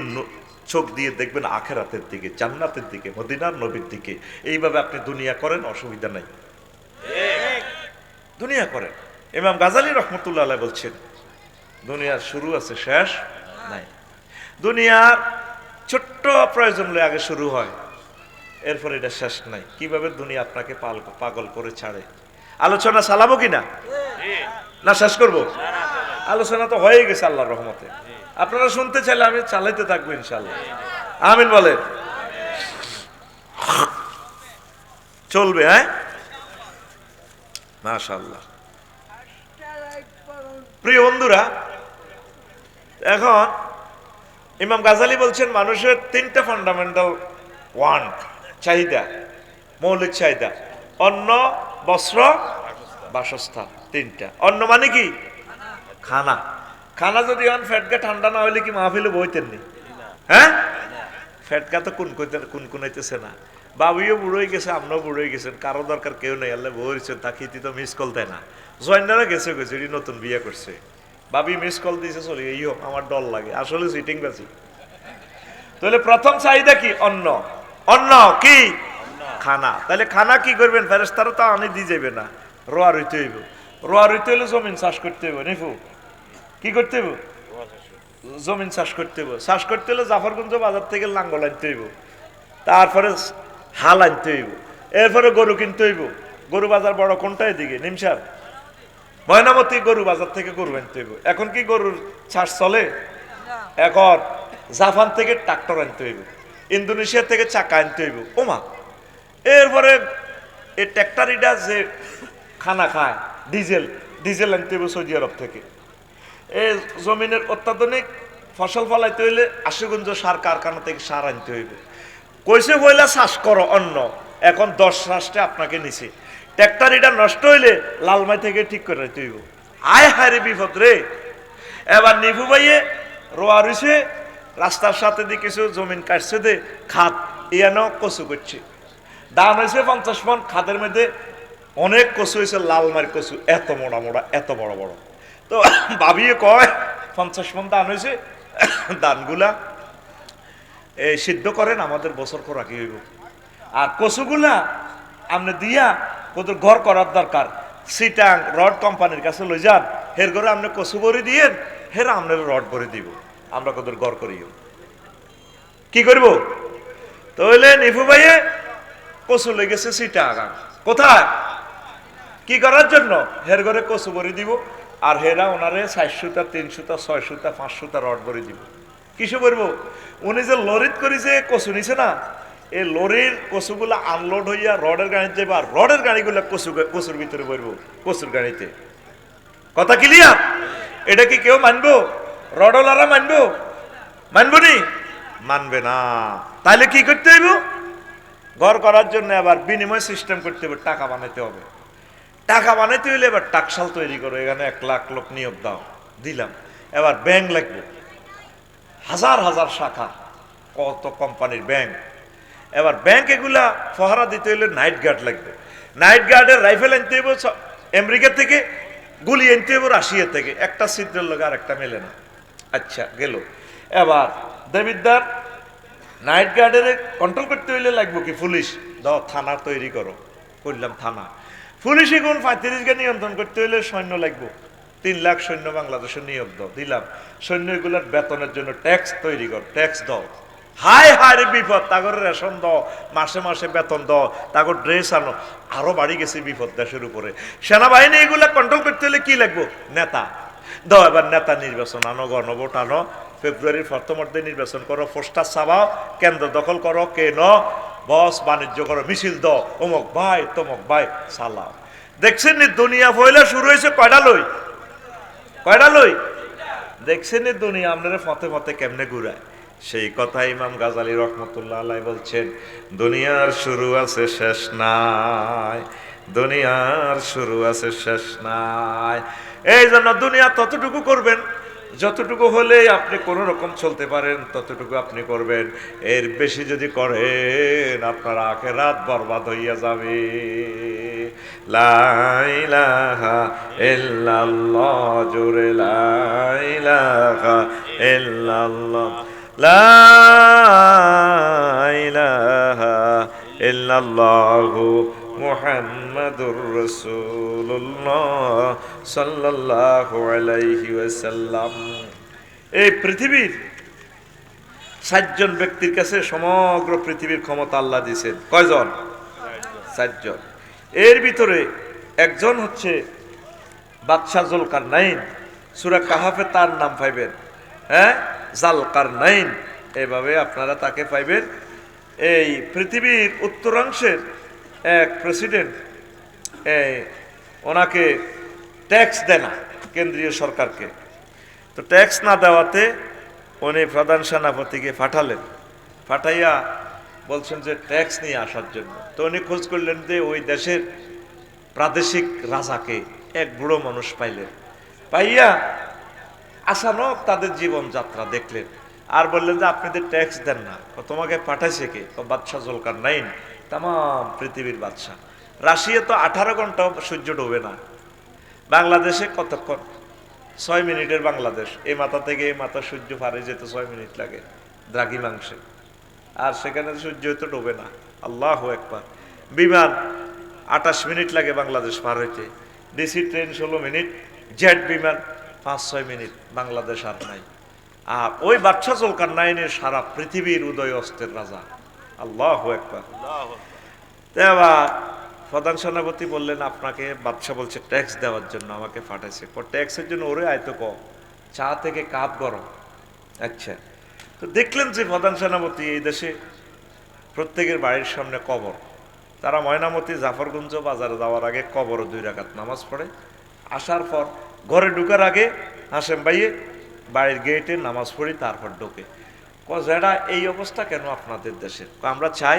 Speaker 1: চোখ দিয়ে দেখবেন আখিরাতের দিকে, জান্নাতের দিকে, মদিনার নবীর দিকে। এইভাবে আপনি দুনিয়া করেন, অসুবিধা নাই, দুনিয়া করেন। ইমাম গাজালি রহমতুল্লাহ আলাইহি বলছেন, দুনিয়ার শুরু আছে, শেষ নাই। দুনিয়ার ছোট্ট প্রয়োজন লয়ে আগে শুরু হয়, এরপর এটা শেষ নাই। কিভাবে দুনিয়া আপনাকে পাগল করে ছাড়ে। আলোচনা চালাবো কিনা, না শেষ করব? আলোচনা তো হয়ে গেছে আল্লাহর রহমতে। আপনারা শুনতে চাইলে আমি চালাইতে থাকবো ইনশাআল্লাহ। আমিন বলেন। চলবে, হ্যাঁ, মাশাআল্লাহ। প্রিয় বন্ধুরা, এখন ইমাম গাজালি বলছেন মানুষের 3টা ফান্ডামেন্টাল ওয়ান্ট, চাহিদা, মৌলিক চাহিদা: অন্ন, বস্ত্র, বাসস্থান। 3টা। অন্ন মানে কি? খানা। খানা যদি ফ্যাটগা ঠান্ডা না হইলে কি মাহফিলে বইতেন নি? হ্যাঁ, ফ্যাটগা তো কুনকুনাইতেছে না। বাবুইও বুড়ো হয়ে গেছে, আমরাও বুড়ো হয়ে গেছেন, কারো দরকার কেউ নেই। আল্লাহ বইছেন তাকে তো মিস কল দেয় না। জয়নারা গেছে নতুন বিয়ে করছে, বাবি মিস কল দিয়েছে, চলে ইও আমার ডর লাগে, আসলে সিটিং বাজি। তাহলে প্রথম চাহিদা কি? অন্ন। অন্ন কি? খানা। তাহলে খানা কি করবেন? ফেরেশতারা তো আনি দিয়ে যাবে না, রোয়া রইতে হইব। রোয়া রইতে হইলে জমিন চাষ করতে হইব। নিফু কি করতে হইব? জমিন চাষ করতে হইব। চাষ করতে হলে জাফরগঞ্জ বাজার থেকে লাঙ্গল আনতে হইব, তারপরে হাল আনতে হইব, এরপরে গরু কিনতে হইব। গরু বাজার বড় কোনটা? এদিকে নিমসার ময়নামতি। গরু বাজার থেকে গরু আনতে হইব। এখন কি গরুর চাষ চলে? এখন জাপান থেকে ট্রাক্টর আনতে হইব, ইন্দোনেশিয়া থেকে চাকা আনতে হইব। ওমা, এরপরে এই ট্রাক্টরিটা যে খানা খায়, ডিজেল আনতে হইব সৌদি আরব থেকে। এই জমিনের অত্যাধুনিক ফসল ফলাইতে হইলে আশুগঞ্জ সার কারখানা থেকে সার আনতে হইব। কইছে পয়লা চাষ করো অন্য, এখন 10 রাষ্ট্রে আপনাকে নিছে। ট্রাক্টরিটা নষ্ট হইলে লালমাই থেকে ঠিক করে রাখতে হইব। আয় হায় বিপদ রে। এবার নিফু ভাইয়ে রোয়া রইছে, রাস্তার সাথে দিয়ে কিছু জমিন কাটছে, দে খাত ইয়ানো কচু করছে, দাম হয়েছে 50 মন, খাদের মধ্যে অনেক কচু হয়েছে, লালমারি কচু, এত মোড়া মোড়া, এত বড় বড়। তো ভাবিয়ে কয় 50 মণ ধান হয়েছে, ধানগুলা এই সিদ্ধ করেন, আমাদের বছর করা কি হইব। আর কচুগুলা আপনি দিয়া কত ঘর করার দরকার, সিটাং রড কোম্পানির কাছে লই যান, হের ঘরে আপনি কচু ভরে দিয়েন, হেরা আপনার রড ভরে দিব, আমরা কত ঘর করিও। কি করব? তাহলে নিফু ভাইয়ে কচু লই গেছে সিটাং। কোথায়? কি করার জন্য? হের ঘরে কচু ভরে দিব, আর হেরা ওনারে 400টা 300টা 600টা 500টা রড ভরে দিব। কিছু করবো? উনি যে লরিত করে যে কচু নিছে না, এই লরির কচুগুলা আনলোড হইয়া রডের গাড়িতে যাবে, আর রডের গাড়িগুলা কচুর ভিতরে ভরবো, কচুর গাড়িতে। কথা ক্লিয়ার? এটা কি কেউ মানবো? রডওয়ালারা মানবো? মানবো নি? মানবে না। তাহলে কি করতে হইব? ঘর করার জন্য আবার বিনিময় সিস্টেম করতে হবে, টাকা বানাইতে হবে। টাকা বানাইতে হইলে এবার টাকশাল তৈরি করো, এখানে 1 লাখ লোক নিয়োগ দাও, দিলাম। এবার ব্যাংক লাগবে, হাজার হাজার শাখা, কত কোম্পানির ব্যাংক। এবার ব্যাংক এগুলা ফহারা দিতে হইলে নাইট গার্ড লাগবে। নাইট গার্ডের রাইফেল আনতে হইব আমেরিকা থেকে, গুলি আনতে হইব রাশিয়া থেকে, একটা ছিদ্রের লগে আর একটা মেলে না। আচ্ছা গেল। এবার দেবিদ্যার নাইট গার্ডের কন্ট্রোল করতে হইলে লাগবে কি? পুলিশ। দাও, থানা তৈরি করো, করলাম থানা। পুলিশ এখন 35কে নিয়ন্ত্রণ করতে হইলে সৈন্য লাগবে, 3 লাখ সৈন্য বাংলাদেশের নিয়োগ দাও, দিলাম। সৈন্যগুলোর বেতনের জন্য ট্যাক্স তৈরি কর, ট্যাক্স দাও। হায় হায় রে বিপদ, তাগর রেশন দাও, মাসে মাসে বেতন দাও, তাগর ড্রেস আনো, আরো বাড়ি গেছে বিপদ দেশের উপরে। সেনাবাহিনী এগুলা কন্ট্রোল করতে হলে কি লাগবো? নেতা দাও। এবার নেতা নির্বাচন আনো, গণভোট আনো, ফেব্রুয়ারির প্রথমার্ধে নির্বাচন করো, পোস্টার ছাপাও, কেন্দ্র দখল করো, কেন বস বাণিজ্য করো, মিছিল দাও, অমুক ভাই তমুক ভাই সালাও। দেখছেন নি দুনিয়া পয়লা শুরু হয়েছে কয়টা লই? কয়টা লই? দেখছেন নি দুনিয়া আপনারা ফতে ফতে কেমনে ঘুরায়। সেই কথা ইমাম গাজালি রহমতুল্লাহ আলাইহি বলছেন, দুনিয়ার শুরু আছে শেষ নাই, দুনিয়ার শুরু আছে শেষ নাই। এই জন্য দুনিয়া ততটুকু করবেন যতটুকু হলে আপনি কোন রকম চলতে পারেন, ততটুকু আপনি করবেন। এর বেশি যদি করেন আপনার আখিরাত বরবাদ হইয়া যাবে। লা ইলাহা ইল্লাল্লাহ, জোরে লা ইলাহা ইল্লাল্লাহ, লা ইলাহা ইল্লাল্লাহু মুহাম্মাদুর রাসূলুল্লাহ সাল্লাল্লাহু আলাইহি ওয়াসাল্লাম। এই পৃথিবীর 60 জন ব্যক্তির কাছে সমগ্র পৃথিবীর ক্ষমতা আল্লাহ দিয়েছেন। কয়জন? 60 জন। এর ভিতরে একজন হচ্ছে বাদশাহ জুলকারনাইন। সূরা কাহাফে তার নাম পাইবেন, হ্যাঁ, জালকারনাইন, এভাবে আপনারা তাকে পাইবেন। এই পৃথিবীর উত্তরাংশের এক প্রেসিডেন্ট, ওনাকে ট্যাক্স দেয় না কেন্দ্রীয় সরকারকে। তো ট্যাক্স না দেওয়াতে উনি প্রধান সেনাপতিকে পাঠালেন, পাঠাইয়া বলছেন যে ট্যাক্স নিয়ে আসার জন্য। তো উনি খোঁজ করলেন যে ওই দেশের প্রাদেশিক রাজাকে, এক বুড়ো মানুষ পাইলেন, পাইয়া আসানক তাদের জীবনযাত্রা দেখলেন, আর বললেন যে আপনি তো ট্যাক্স দেন না, তোমাকে পাঠাইছে কে? বাদশাহ জুলকারনাইন, তাম পৃথিবীর বাদশাহ। রাশিয়া তো 18 ঘন্টা সূর্য ডোবে না, বাংলাদেশে কতক্ষণ? 6 মিনিটের বাংলাদেশ। এই মাথা থেকে এই মাথা সূর্য পারে যেতে 6 মিনিট লাগে দ্রাঘিমাংশে, আর সেখানে সূর্য তো ডোবে না। আল্লাহু আকবার। বিমান 28 মিনিট লাগে বাংলাদেশ পার হইতে, ডিসি ট্রেন 16 মিনিট, জেট বিমান 5-6 মিনিট, বাংলাদেশ আর নাই। আর ওই বাদশাহ জুলকারনাইনের সারা পৃথিবীর উদয় অস্তের রাজা। আল্লাহু আকবার। এবার প্রধান সেনাপতি বললেন, আপনাকে বাদশাহ বলছে ট্যাক্স দেওয়ার জন্য আমাকে পাঠাইছে। ট্যাক্সের জন্য ওরে আয়তো কম, চা থেকে কাপ গরম। আচ্ছা, তো দেখলেন যে প্রধান সেনাপতি এই দেশে প্রত্যেকের বাড়ির সামনে কবর। তারা ময়নামতি জাফরগঞ্জ বাজারে যাওয়ার আগে কবর 2 রাকাত নামাজ পড়ে, আসার পর ঘরে ঢুকার আগে হাসেম ভাইয়ে বাড়ির গেটে নামাজ পড়ি, তারপর ঢোকে। যেটা এই অবস্থা কেন আপনাদের দেশের? আমরা চাই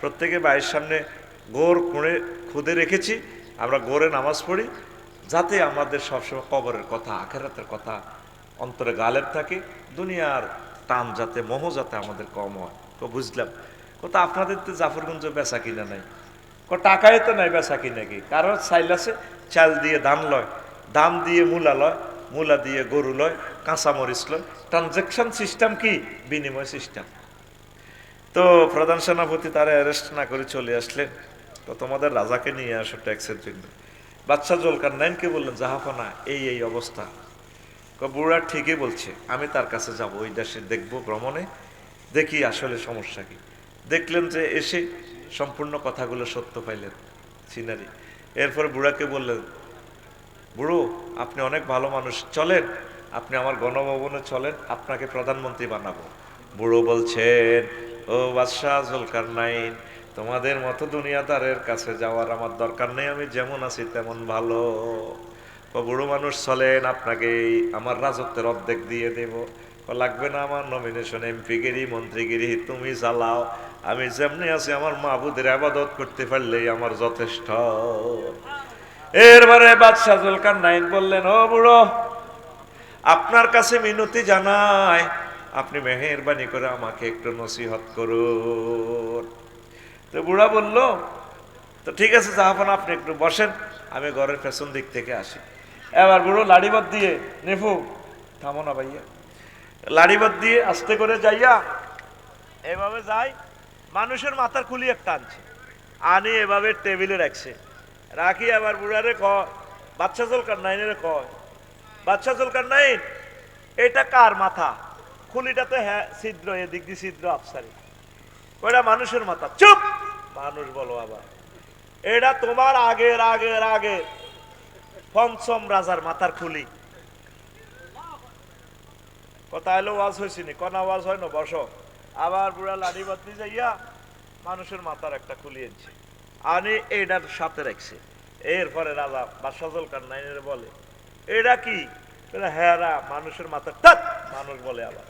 Speaker 1: প্রত্যেকের বাড়ির সামনে গোর খুদে রেখেছি, আমরা গোরে নামাজ পড়ি, যাতে আমাদের সবসময় কবরের কথা, আখিরাতের কথা অন্তরে গালেব থাকে, দুনিয়ার টান যাতে, মোহ যাতে আমাদের কম হয়। তো বুঝলাম, কোথা আপনাদের তো জাফরগঞ্জ বেচা কিনা নাই, টাকায় তো নাই বেচা কি নাকি, কারণ চাইল আছে চাল দিয়ে ধান লয়, ধান দিয়ে মূলা লয়, মূলা দিয়ে গরু লয়, কাঁচামরিচ লয়। ট্রানজেকশন সিস্টেম কি? বিনিময় সিস্টেম। তো প্রধান সেনাপতি তারা অ্যারেস্ট না করে চলে আসলেন। তো তোমাদের রাজাকে নিয়ে আসো ট্যাক্সের জন্য। বাদশাহ জুলকারনাইনকে বললেন, জাহাপনা এই অবস্থা। বুড়া ঠিকই বলছে, আমি তার কাছে যাব, ওই দেশে দেখবো ভ্রমণে, দেখি আসলে সমস্যা কি। দেখলেন যে এসে সম্পূর্ণ কথাগুলো সত্য পাইলেন, সিনারি। এরপরে বুড়াকে বললেন, বুড়ো আপনি অনেক ভালো মানুষ, চলেন আপনি আমার গণভবনে চলেন, আপনাকে প্রধানমন্ত্রী বানাবো। বুড়ো বলছেন, ও বাদশাহ জুলকারনাইন, তোমাদের মতো দুনিয়াদারের কাছে যাওয়ার আমার দরকার নেই, আমি যেমন আছি তেমন ভালো। বুড়ো মানুষ চলেন, আপনাকে আমার রাজত্বের অর্ধেক দিয়ে দেব। লাগবে না, আমার নমিনেশন এমপিগিরি মন্ত্রীগিরি তুমি চালাও, আমি যেমনি আছি আমার মাহবুদের আবাদত করতে পারলেই আমার যথেষ্ট। এরপরে বাদশাহ জুলকারনাইন বললেন, ও বুড়ো আপনার কাছে মিনতি জানাই, আপনি মেহেরবানি করে আমাকে একটু নসিহত করুন। তো বুড়া বলল, তো ঠিক আছে জাহাপনা, আপনি একটু বসেন, আমি ঘরের পেছন দিক থেকে আসি। এবার বুড়ো লাড়িবাদ দিয়ে, নেফু থামো না ভাইয়া, লাড়িবাদ দিয়ে আস্তে করে যাইয়া এভাবে যাই, মানুষের মাথার খুলি একটা আনছে, আনি এভাবে টেবিলে রাখছে, রাখি আবার বুড়ারে কয়, বাদশাহ জুলকারনাইনের কয়, বাদশাহ জুলকারনাইন এটা কার মাথা? খুলিটাতে হ্যাঁ ছিদ্র, এদিক দিয়ে ছিদ্র আফসারি, ওটা মানুষের মাথা। চুপ! মানুষ বলো আবার, এটা তোমার আগের আগের আগের পঞ্চম রাজার মাথার খুলি। কথা এলো ওয়াজ হয়েছি নি, কনা ওয়াজ হয় না, বসো। আবার বুড়া লাঠি বাতি যাইয়া মানুষের মাথার একটা খুলি এনেছে, আনি এইটার সাথে রাখছে। এরপরে রাজা বাদশাহ জুলকারনাইনের বলে, এটা কি? হ্যাঁ মানুষের মাথা। মানুষ বলে আবার,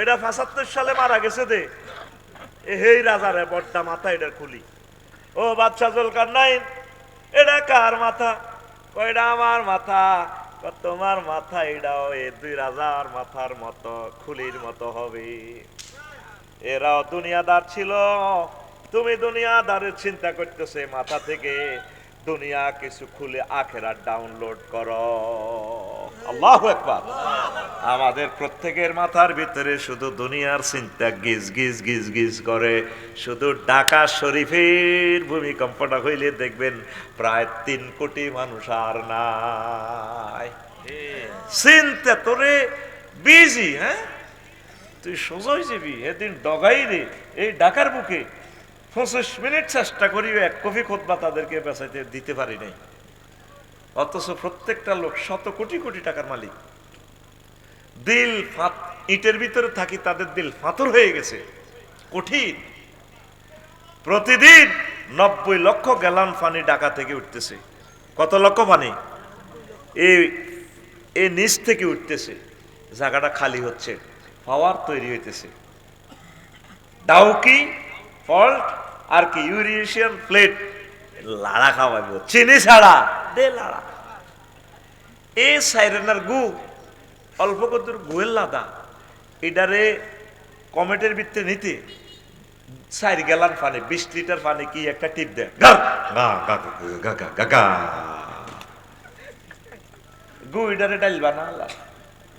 Speaker 1: এটা ৭৫ সালে মারা গেছে দে, এই রাজার বড্ডা মাথা, এটার খুলি। ও বাদশাহ জুলকারনাইন এটা কার মাথা? এটা আমার মাথা। তোমার মাথা এটাও এই দুই রাজার মাথার মতো খুলির মতো হবে। এরাও দুনিয়াদার ছিল, তুমি দুনিয়াদারের চিন্তা করতেছে, মাথা থেকে দুনিয়া কিছু খুলে আখেরাত ডাউনলোড করো। আল্লাহু আকবার। আমাদের প্রত্যেকের মাথার ভিতরে শুধু দুনিয়ার চিন্তা গিজ গিজ গিজ গিজ করে। শুধু ঢাকা শরীফের ভূমিকম্পটা হইলে দেখবেন প্রায় ৩ কোটি মানুষ আর নাই। চিন্তা তোরে বিজি, হ্যাঁ তুই সোজাই যাবি, এদিন ডগাই রে এই ঢাকার বুকে 25 মিনিট চেষ্টা করি এক কফি খুতবা তাদেরকে বেচাইতে দিতে পারি নাই, অথচ প্রত্যেকটা লোক শত কোটি কোটি টাকার মালিক। দিল ইটের ভিতরে থাকি, তাদের দিল ফাতর হয়ে গেছে, কঠিন। প্রতিদিন 90 লক্ষ গ্যালন পানি ঢাকা থেকে উঠতেছে। কত লক্ষ পানি এই নিচ থেকে উঠতেছে, জায়গাটা খালি হচ্ছে, পাওয়ার তৈরি হইতেছে। ডাউকি ফল্ট আর কি ইউরেশিয়ান প্লেট লাড়া খাওয়াইব, চিনি ছাড়া দে লাড়া। এই সাইরেনার গু অল্প কত গুয়ের লাদা, এটারে কমেটের ভিতরে নিতে 4 গ্যালন পানি, 20 লিটার পানি কি একটা টিপ দেয়, গু এটারে ডাইলবা না।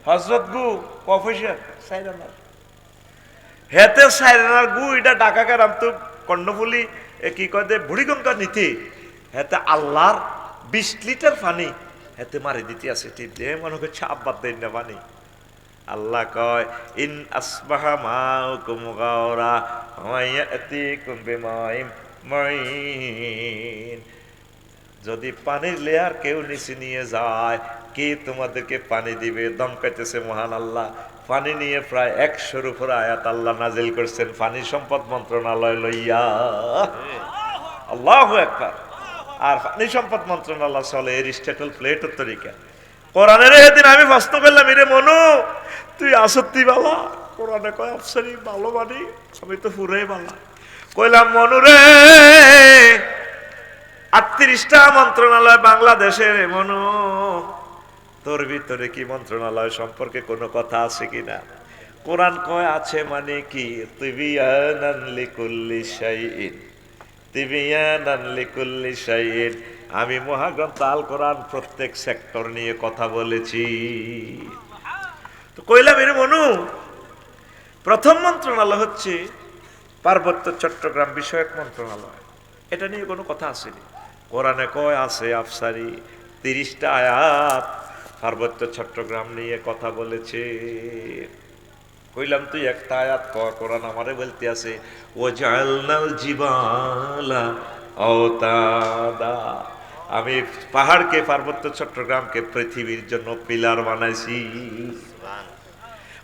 Speaker 1: হজরত গু প্রফেসর সাইরেনার, হেতে সাইরেনার গু এটা ঢাকা কারাম তো কর্ণফুলি কি কয় দে বুড়িগঙ্গা নিতে, হেতে আল্লাহর 20 লিটার পানি হেতে মারি দিতে আছে টিপ দিয়ে, মনে করছে আব্বাদ দেন না পানি। আল্লাহ কয়, ইন আসবাহা মাউকুম গাওরা ওয়ায়াতিকুম বিমাইম মাইন, যদি পানির লেয়ার কেউ নিচে নিয়ে যায়, কে তোমাদেরকে পানি দিবে? দমকাইতেছে মহান আল্লাহ। পানি নিয়ে প্রায় 100-র উপরে আয়াত আল্লাহ নাজিল করছেন পানি সম্পদ মন্ত্রণালয় লইয়া। আল্লাহু আকবার। আর পানি সম্পদ মন্ত্রণালয় চলে এরিস্টটল প্লেটোর তরিকা। কোরআনের এদিন আমি প্রশ্ন করলাম, রে মনু তুই আসত্তি বালা? কোরআনে কয় আফসারি ভালো বানি, আমি তো পুরাই বালা। কইলাম মনু রে 38টা মন্ত্রণালয় বাংলাদেশের, মনু তোর ভিতরে কি মন্ত্রণালয় সম্পর্কে কোনো কথা আছে কিনা? কোরআন কয় আছে, মানে কি? তিবিয়ানান লিকুল্লি শাইইন, তিবিয়ানান লিকুল্লি শাইইন। আমি মহাগ্রন্থ আল কোরআন প্রত্যেক সেক্টর নিয়ে কথা বলেছি। তো কইলাম এর মনু, প্রথম মন্ত্রণালয় হচ্ছে পার্বত্য চট্টগ্রাম বিষয়ক মন্ত্রণালয়। এটা নিয়ে কোনো কথা আসেনি। কোরআনে কয় আছে আফসারি 30টা আয়াত পার্বত্য চট্টগ্রাম নিয়ে কথা বলেছে। কইলাম তুই একটা আয়াত কর। কোরআন আমারে বলতে আছে ওয়াজআলনাল জিবালা আওতাদা। আমি পাহাড়কে, পার্বত্য চট্টগ্রামকে পৃথিবীর জন্য পিলার বানাইছি।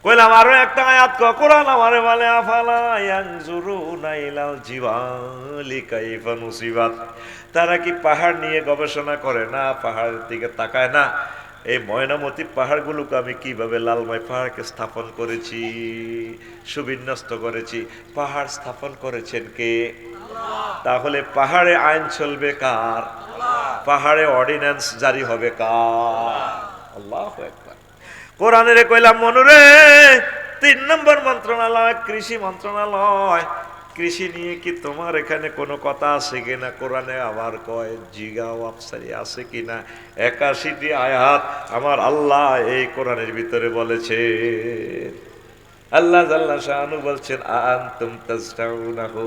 Speaker 1: কইলাম আরো একটা আয়াত কর। কোরআন আমারে বলে আফালা ইয়ানজুরুনা ইলাল জিবালি কাইফা নুসিবাত। তারা কি পাহাড় নিয়ে গবেষণা করে না? পাহাড়ের দিকে তাকায় না? এই ময়নামতি পাহাড়গুলোকে আমি কিভাবে, লালমাই পাহাড়কে স্থাপন করেছি, সুবিন্যস্ত করেছি। পাহাড় স্থাপন করেছেন কে? তাহলে পাহাড়ে আইন চলবে কার? পাহাড়ে অর্ডিন্যান্স জারি হবে কার? আল্লাহু আকবার। কোরআনের কইলাম মনুরে 3 নম্বর মন্ত্রণালয় কৃষি মন্ত্রণালয়। কৃষি নিয়ে কি তোমার এখানে কোনো কথা আছে কিনা? কোরআনে আবার কয় জিগাও আফসারি আছে কিনা। 81টি আয়াত আমার আল্লাহ এই কোরআনের ভিতরে বলেছে। আল্লাহ জাল্লা শাআনু বলছেন আনতুম তাজরাউনাহু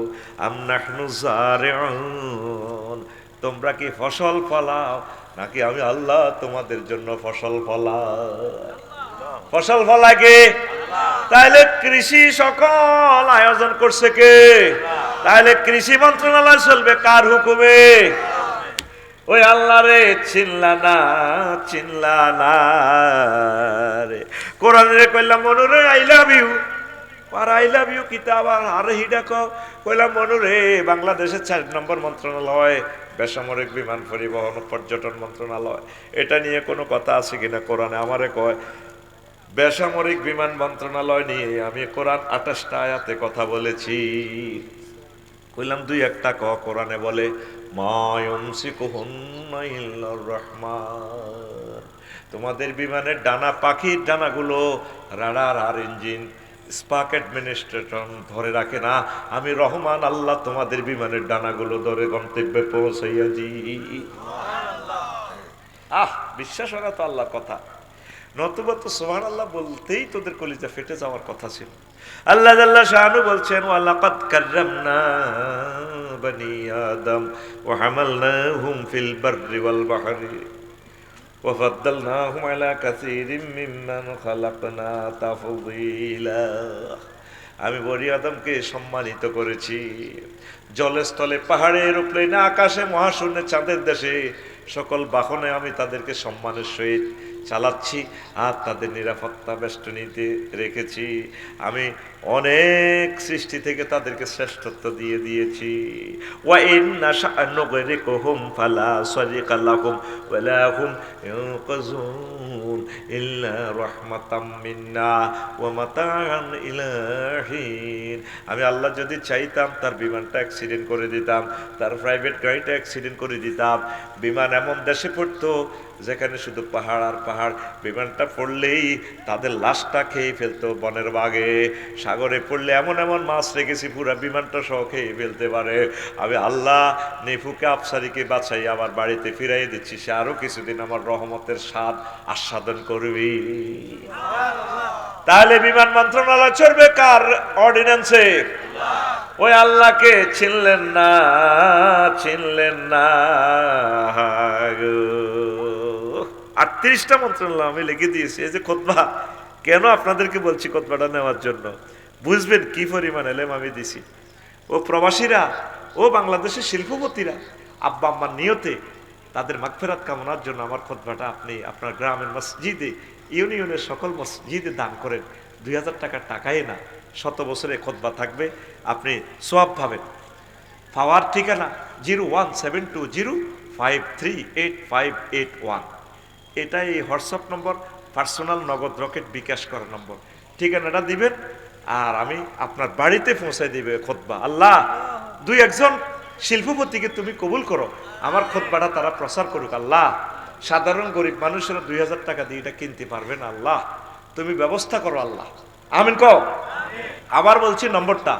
Speaker 1: আম নাহনু যারিউন। তোমরা কি ফসল ফলাও নাকি আমি আল্লাহ তোমাদের জন্য ফসল ফলাই? ফসল ফলায় কে? তাহলে কৃষি সকল আয়োজন করছে কে? তাহলে কৃষি মন্ত্রণালয় চলবে কার হুকুমে? ওই আল্লাহ রে চিনলা না রে। কোরআনে কইলাম মনুরে আই লাভ ইউ। আর আই লাভ ইউ কিতাব আর হিডা কইলাম মনুরে বাংলাদেশের 4 নম্বর মন্ত্রণালয় বেসামরিক বিমান পরিবহন ও পর্যটন মন্ত্রণালয়। এটা নিয়ে কোনো কথা আছে কিনা? কোরআনে আমারে কয় বেসামরিক বিমান মন্ত্রণালয় নিয়ে আমি কোরআন 28টা আয়াতে কথা বলেছি। কইলাম দুই একটা কোরআনে বলে মা ইউমসিকুহুন্না ইল্লার রহমান। তোমাদের বিমানের ডানা, পাখির ডানাগুলো রাডার আর ইঞ্জিন, স্পার্ক অ্যাডমিনিস্ট্রেটর ধরে রাখে না, আমি রহমান আল্লাহ তোমাদের বিমানের ডানাগুলো ধরে গন্তব্যে পৌঁছাইয়া জি। বিশ্বাস হয় না তো আল্লাহর কথা? নতুবা তো সুবহানাল্লাহ বলতেই তোদের কলিজা ফেটে যাওয়ার কথা ছিল। আল্লাহ জাল্লা শাআনু বলছেন ওয়ালাকাদ কাররামনা বনি আদম ওয়া হামালনাহুম ফিল বাররি ওয়াল বাহরি ওয়া ফাদ্দালনাহুম আলা কাসীরিম মিম্মান খালাকনা তাফদীলা। আমি বনি আদমকে সম্মানিত করেছি জলে স্থলে, পাহাড়ে, এরোপ্লেনে, আকাশে, মহাশূন্যে, চাঁদের দেশে, সকল বাহনে আমি তাদেরকে সম্মানের সহিত চালাচ্ছি আর তাদের নিরাপত্তা বেষ্টনীতে রেখেছি। আমি অনেক সৃষ্টি থেকে তাদেরকে শ্রেষ্ঠত্ব দিয়ে দিয়েছি। ওয়া ইন্না শা'নুগরিকুহুম ফালা সারিকা লাহুম ওয়ালা হুম ইউকাযুন ইল্লা রাহমাতাম মিন্না ওয়া মাতাআন ইলা হিন। আমি আল্লাহ যদি চাইতাম তার বিমানটা অ্যাক্সিডেন্ট করে দিতাম, তার প্রাইভেট গাড়িটা অ্যাক্সিডেন্ট করে দিতাম। বিমান এমন দেশে পড়তো যেখানে শুধু পাহাড় আর পাহাড়। বিমানটা পড়লেই তাদের লাশটা খেয়ে ফেলতো বনের বাঘে। সাগরে পড়লে এমন এমন মাছ রেখেছি পুরা বিমানটা সহ খেয়ে ফেলতে পারে। আমি আল্লাহ নেফুকে আফসারিকে বাঁচাই আমার বাড়িতে ফিরাই দিচ্ছি, সে আরো কিছুদিন আমার রহমতের স্বাদ আস্বাদন করবি। তাহলে বিমান মন্ত্রণালয় চলবে কার অর্ডিন্যান্সে? ওই আল্লাহকে চিনলেন না। গো 38টা মন্ত্রণালয় আমি লিখে দিয়েছি। এই যে খুতবা, কেন আপনাদেরকে বলছি খুতবাটা নেওয়ার জন্য, বুঝবেন কি পরিমাণ এলেম আমি দিছি। ও প্রবাসীরা, ও বাংলাদেশের শিল্পপতিরা, আব্বা আম্মার নিয়তে তাদের মাগফিরাত কামনার জন্য আমার খুতবাটা আপনি আপনার গ্রামের মসজিদে, ইউনিয়নের সকল মসজিদে দান করেন। 2000 টাকার টাকাই না, 100 বছরে খুতবা থাকবে, আপনি সওয়াব পাবেন। পাওয়ার ঠিকানা 01720538581। এটাই হোয়াটসঅ্যাপ নম্বর, পার্সোনাল নগদ রকেট বিকাশ করার নম্বর। ঠিকানাটা দিবেন আর আমি আপনার বাড়িতে পৌঁছায় দিবে খুতবা। আল্লাহ 2-1 শিল্পপতিকে তুমি কবুল করো, আমার খুতবাটা তারা প্রচার করুক। আল্লাহ সাধারণ গরিব মানুষেরা 2000 টাকা দিয়ে এটা কিনতে পারবে না, আল্লাহ তুমি ব্যবস্থা করো আল্লাহ। আমিন কও। আবার বলছি নম্বরটা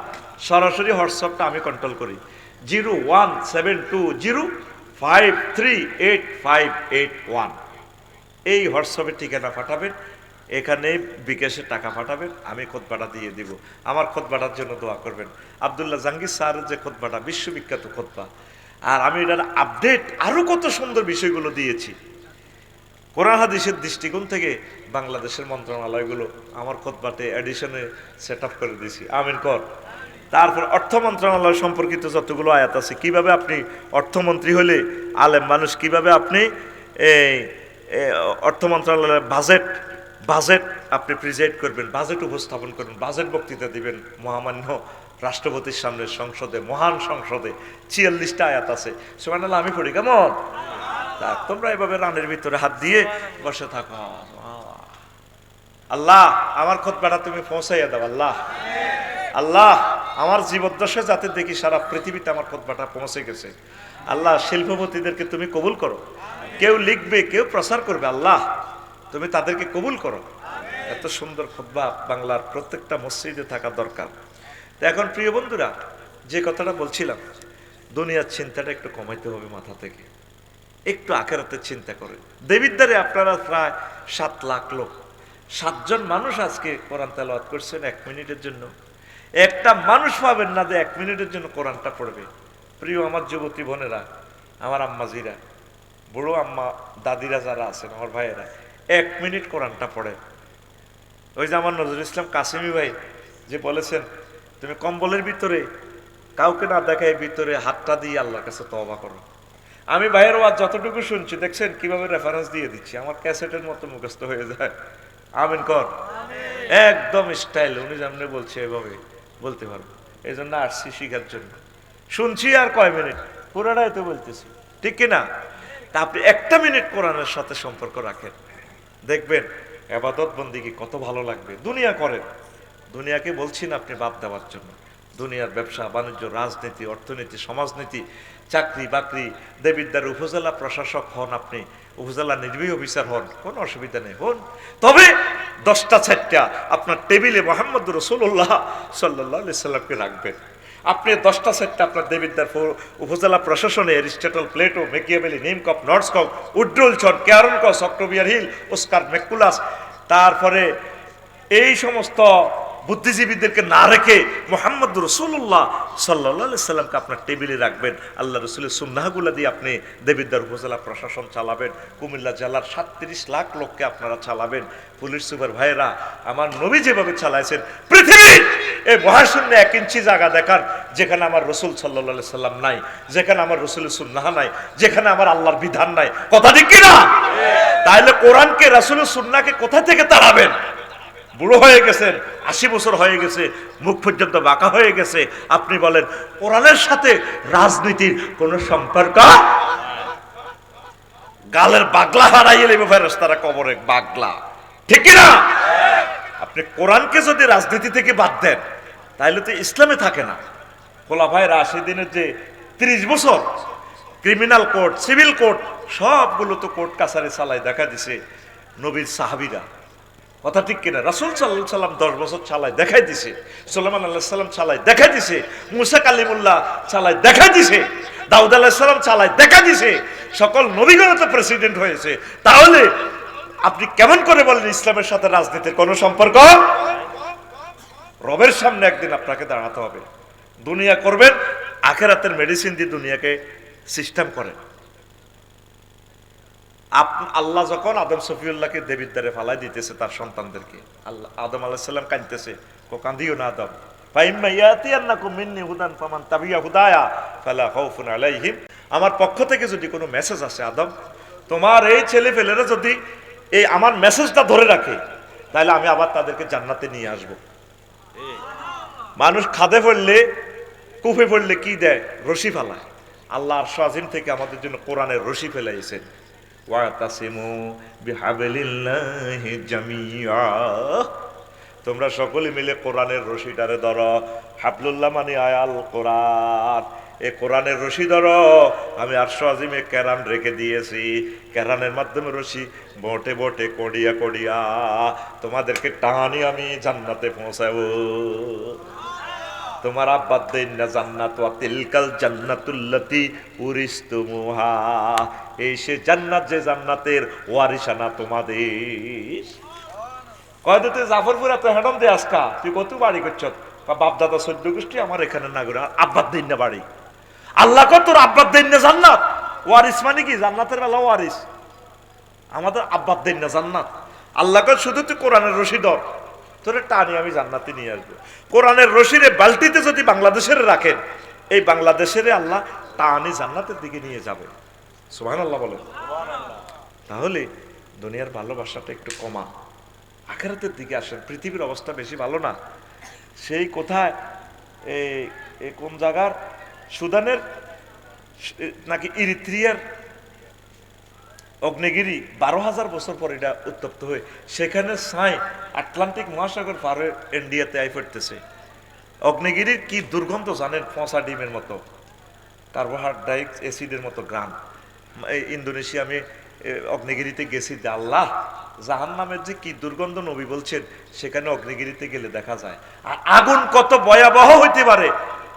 Speaker 1: সরাসরি হোয়াটসঅ্যাপটা আমি কন্ট্রোল করি 0172053881। এই হোয়াটসঅ্যাপে ঠিকানা পাঠাবেন, এখানে বিকাশে টাকা পাঠাবেন, আমি খুতবাটা দিয়ে দিব। আমার খুতবাটার জন্য দোয়া করবেন। আব্দুল্লাহ জাহাঙ্গীর স্যারের যে খুতবাটা, বিশ্ববিখ্যাত খুতবা, আর আমি এটার আপডেট আরো কত সুন্দর বিষয়গুলো দিয়েছি। কোরআন হাদিসের দৃষ্টিকোণ থেকে বাংলাদেশের মন্ত্রণালয়গুলো আমার খুতবাতে এডিশনে সেট আপ করে দিয়েছি। আমিন কর। তারপর অর্থ মন্ত্রণালয় সম্পর্কিত যতগুলো আয়াত আছে, কিভাবে আপনি অর্থমন্ত্রী হলে আলেম মানুষ, কিভাবে আপনি এই অর্থ মন্ত্রণালয়ের বাজেট আপনি প্রিজাইড করবেন, বাজেট উপস্থাপন করবেন, বাজেট বক্তৃতা দিবেন মহামান্য রাষ্ট্রপতির সামনে সংসদে, মহান সংসদে। 46টা আয়াত আছে। সুবহানাল্লাহ, আমি পড়ি কেমন? তা তোমরা এভাবে রানের ভিতরে হাত দিয়ে বসে থাকো। আল্লাহ আমার খুতবাটা তুমি পৌঁছাইয়া দাও। আল্লাহ আল্লাহ আমার জীবদ্দশায় যাতে দেখি সারা পৃথিবীতে আমার খুতবাটা পৌঁছে গেছে। আল্লাহ শিল্পপতিদেরকে তুমি কবুল করো, কেউ লিখবে, কেউ প্রচার করবে, আল্লাহ তুমি তাদেরকে কবুল করো। এত সুন্দর খুতবা বাংলার প্রত্যেকটা মসজিদে থাকা দরকার। তো এখন প্রিয় বন্ধুরা, যে কথাটা বলছিলাম, দুনিয়ার চিন্তাটা একটু কমাইতে হবে মাথা থেকে, একটু আখেরাতের চিন্তা করে। দেবিদ্বারে আপনারা প্রায় 7 লাখ লোক, 7 জন মানুষ আজকে কোরআন তেলাওয়াত করছেন 1 মিনিটের জন্য। একটা মানুষ পাবেন না যে 1 মিনিটের জন্য কোরআনটা পড়বে। প্রিয় আমার যুবতী বোনেরা, আমার আম্মাজিরা, বুড়ো আম্মা দাদিরা যারা আছেন, আমার ভাইয়েরা, 1 মিনিট কোরআনটা পড়ে। ওই যে আমার নজরুল ইসলাম কাসেমি ভাই যে বলেছেন, তুমি কম্বলের ভিতরে কাউকে না দেখায় ভিতরে হাতটা দিয়ে আল্লাহর কাছে তওবা করো। আমি ভাইয়ের ওয়াজ যতটুকু শুনছি, দেখছেন কিভাবে রেফারেন্স দিয়ে দিচ্ছি, আমার ক্যাসেটের মতো মুখস্থ হয়ে যায়। আমিন কর। একদম স্টাইল, উনি যেমনি বলছে এভাবে বলতে পারবো। এই জন্য আসছি শিখার জন্য। শুনছি আর কয় মিনিট, পুরাটাই তো বলতেছি, ঠিক কিনা? তা আপনি 1টা মিনিট কোরআনের সাথে সম্পর্ক রাখেন, দেখবেন ইবাদত বন্দেগী কত ভালো লাগবে। দুনিয়া করেন, দুনিয়াকে বলছি না আপনি বাদ দেওয়ার জন্য। দুনিয়ার ব্যবসা বাণিজ্য, রাজনীতি, অর্থনীতি, সমাজনীতি, চাকরি বাকরি, দেবিদ্বার উপজেলা প্রশাসক হন, আপনি উপজেলা নির্বাহী অফিসার হন, কোনো অসুবিধা নেই, হন। তবে 10টা 4টা আপনার টেবিলে মুহাম্মদ রাসূলুল্লাহ সাল্লাল্লাহু আলাইহি সাল্লামকে রাখবেন। আপনি 10টা 4টা আপনার দেবিদ্বার উপজেলা প্রশাসনে এরিস্টটল, প্লেটো, মেকিয়াভেলি, নিমকপ, নর্সকপ, উড্রুলছন, কেয়ারনকস, অক্টোবিয়ার হিল, ওস্কার ম্যাকুলাস, তারপরে এই সমস্ত বুদ্ধিজীবীদেরকে না রেখে মুহাম্মদ রাসূলুল্লাহ সাল্লাল্লাহু আলাইহি সাল্লামকে আপনার টেবিলে রাখবেন। আল্লাহ রসুলের সুন্নাহগুলো দিয়ে আপনি দেবিদ্বার উপজেলা প্রশাসন চালাবেন। কুমিল্লা জেলার 37 লাখ লোককে আপনারা চালাবেন। পুলিশ সুপার ভাইয়েরা, আমার নবী যেভাবে চালাইছেন, পৃথিবীর এই মহাশূন্য 1 ইঞ্চি জায়গা দেখার যেখানে আমার রসুল সাল্লাল্লাহু আলাইহি সাল্লাম নাই, যেখানে আমার রসুলের সুন্নাহ নাই, যেখানে আমার আল্লাহর বিধান নাই, কথা ঠিক কিনা? তাহলে কোরআনকে, রাসূলের সুন্নাহকে কোথা থেকে তাড়াবেন? বুড়ো হয়ে গেছেন, 80 বছর হয়ে গেছে, মুখ পর্যন্ত বাঁকা হয়ে গেছে, আপনি বলেন কোরআনের সাথে রাজনীতির কোন সম্পর্ক? গালের বাগলা হারাইয়ে নেবে ফেরেশতারা কবরে, বাগলা, ঠিক না? আপনি কোরআনকে যদি রাজনীতি থেকে বাদ দেন, তাহলে তো ইসলামে থাকে না। খোলাফায়ে রাশিদিনের যে 30 বছর ক্রিমিনাল কোর্ট, সিভিল কোর্ট, সবগুলো তো কোর্ট কাছারি চালাই দেখা দিছে নবীর সাহাবীরা, কথা ঠিক কিনা? রাসূল সাল্লাল্লাহু আলাইহি সাল্লাম 10 বছর চালাই দেখাই দিছে, সুলাইমান আলাইহিস সালাম চালাই দেখাই দিছে, মুসা কালিমুল্লাহ চালাই দেখাই দিছে, দাউদ আলাইহিস সালাম চালাই দেখা দিছে, সকল নবীগণ তো প্রেসিডেন্ট হয়েছে। তাহলে আপনি কেমন করে বলেন ইসলামের সাথে রাজনীতির কোনো সম্পর্ক? রবের সামনে একদিন আপনাকে দাঁড়াতে হবে। দুনিয়া করবেন, আখিরাতের মেডিসিন দিয়ে দুনিয়াকে সিস্টেম করেন। আল্লাহ যখন আদম সফিউল্লাহকে দেবিদ্বারে ফালাই দিতেছে তার সন্তানদেরকে, আল্লাহ আদম আলাইহিস সালাম কাঁদতেছে, কো কাঁদিও না আদম, ফাইম্মা ইয়াতিয়ান্নাকুম মিন্নি হুদান ফামান তাবিয়া হুদায়া ফালা খাউফুন আলাইহিম। আমার পক্ষ থেকে যদি কোনো মেসেজ আসে, আদম তোমার এই ছেলে ফেলেরা যদি এই আমার মেসেজটা ধরে রাখে, তাহলে আমি আবার তাদেরকে জান্নাতে নিয়ে আসব। মানুষ খাদে পড়লে, কুফে পড়লে কি দেয়? রশি ফেলায়। আল্লাহ আরশ আজিম থেকে আমাদের জন্য কোরআনের রশি ফেলাইছেন। ওয়াতাসিমু বিহাবলিল্লাহি জামিআ, তোমরা সকলে মিলে কোরআনের রশিটারে ধরো। হাবলুল্লাহ মানে আয়াল কোরআন, এই কোরআনের রশি ধরো। আমি আরশ আজিমে কেরান রেখে দিয়েছি, কেরানের মাধ্যমে রশি বটে বটে কড়িয়া কড়িয়া তোমাদেরকে টানি আমি জান্নাতে পৌঁছাবো। তোমার আব্বা দেন না জান্নাত, ওয়া তিলকাল জান্নাতুল্লাতি উরিস্তুমুহা, এই সে জান্নাত যে জান্নাতের ওয়ারিসানা তোমাদের। কয় তুই জাফরপুরা তো হেডম দে আজকা, তুই কত বাড়ি করছ? বাপ দাদা 14 গোষ্ঠী আমার এখানে না করে আব্বার দিন না বাড়ি। আল্লাহ কয় তোর আব্বার দিন না জান্নাত। ওয়ারিস মানে কি? জান্নাতের বেলা ওয়ারিস, আমাদের আব্বার দিন না জান্নাত। আল্লাহ কয় শুধু তুই কোরআনের রশি ধর, তোরে টানি আমি জান্নাতে নিয়ে আসবো। কোরআনের রশিরে বালতিতে যদি বাংলাদেশের রাখেন, এই বাংলাদেশের আল্লাহ টানি জান্নাতের দিকে নিয়ে যাবে। সুবহানাল্লাহ বলেন। তাহলে দুনিয়ার ভালোবাসাটা একটু কমা, আখিরাতের দিকে আসেন। পৃথিবীর অবস্থা বেশি ভালো না। সেই কোথায় এই কোন জায়গার সুদানের নাকি ইরিত্রিয়ার অগ্নেগিরি 12,000 বছর পর এটা উত্তপ্ত হয়ে সেখানে ছাই আটলান্টিক মহাসাগর পার হয়ে ইন্ডিয়াতে আই পড়তেছে। অগ্নেগিরির কি দুর্গন্ধ জানেন? পচা ডিমের মতো, কার্বোহাইড্রেট অ্যাসিডের মতো গ্রাম। এই ইন্দোনেশিয়া আমি অগ্নেগিরিতে গেছি, আল্লাহ জাহান্নামের যে কি দুর্গন্ধ নবী বলছেন, সেখানে অগ্নেগিরিতে গেলে দেখা যায়। আর আগুন কত ভয়াবহ হইতে পারে,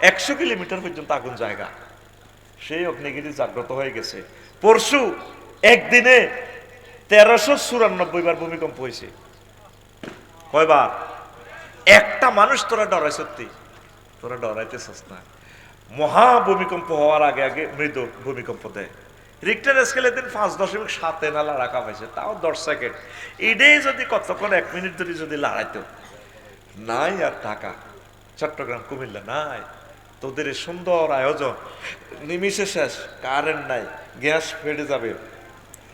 Speaker 1: 100 কিলোমিটার পর্যন্ত আগুন জায়গা। সেই অগ্নেগিরি জাগ্রত হয়ে গেছে। পরশু একদিনে 1394 বার ভূমিকম্প হয়েছে। কয়বার? একটা মানুষ তোরা ডরাই, সত্যি তোরা ডরাইতেছস না। মহা ভূমিকম্প হওয়ার আগে আগে মৃদু ভূমিকম্প দেয়। রিক্টার স্কেলে দিন 5.7 নালা রাখা হয়েছে, তাও 10 সেকেন্ড। এটাই যদি কতক্ষণ 1 মিনিট ধরে যদি লড়াইতো, নাই আর ঢাকা, চট্টগ্রাম, কুমিল্লা নাই। তোদের এই সুন্দর আয়োজন নিমিষে শেষ। কারেন্ট নাই, গ্যাস ফেটে যাবে,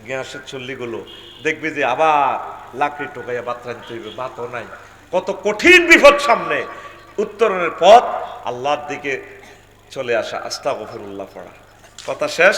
Speaker 1: গ্যাসের চল্লিগুলো দেখবি যে আবার লাকড়ি টোকাইয়া বাত রাখতে হইবে, বাতও নাই। কত কঠিন বিপদ সামনে। উত্তরণের পথ আল্লাহর দিকে চলে আসা, আস্তাগফিরুল্লাহ পড়া। কথা শেষ।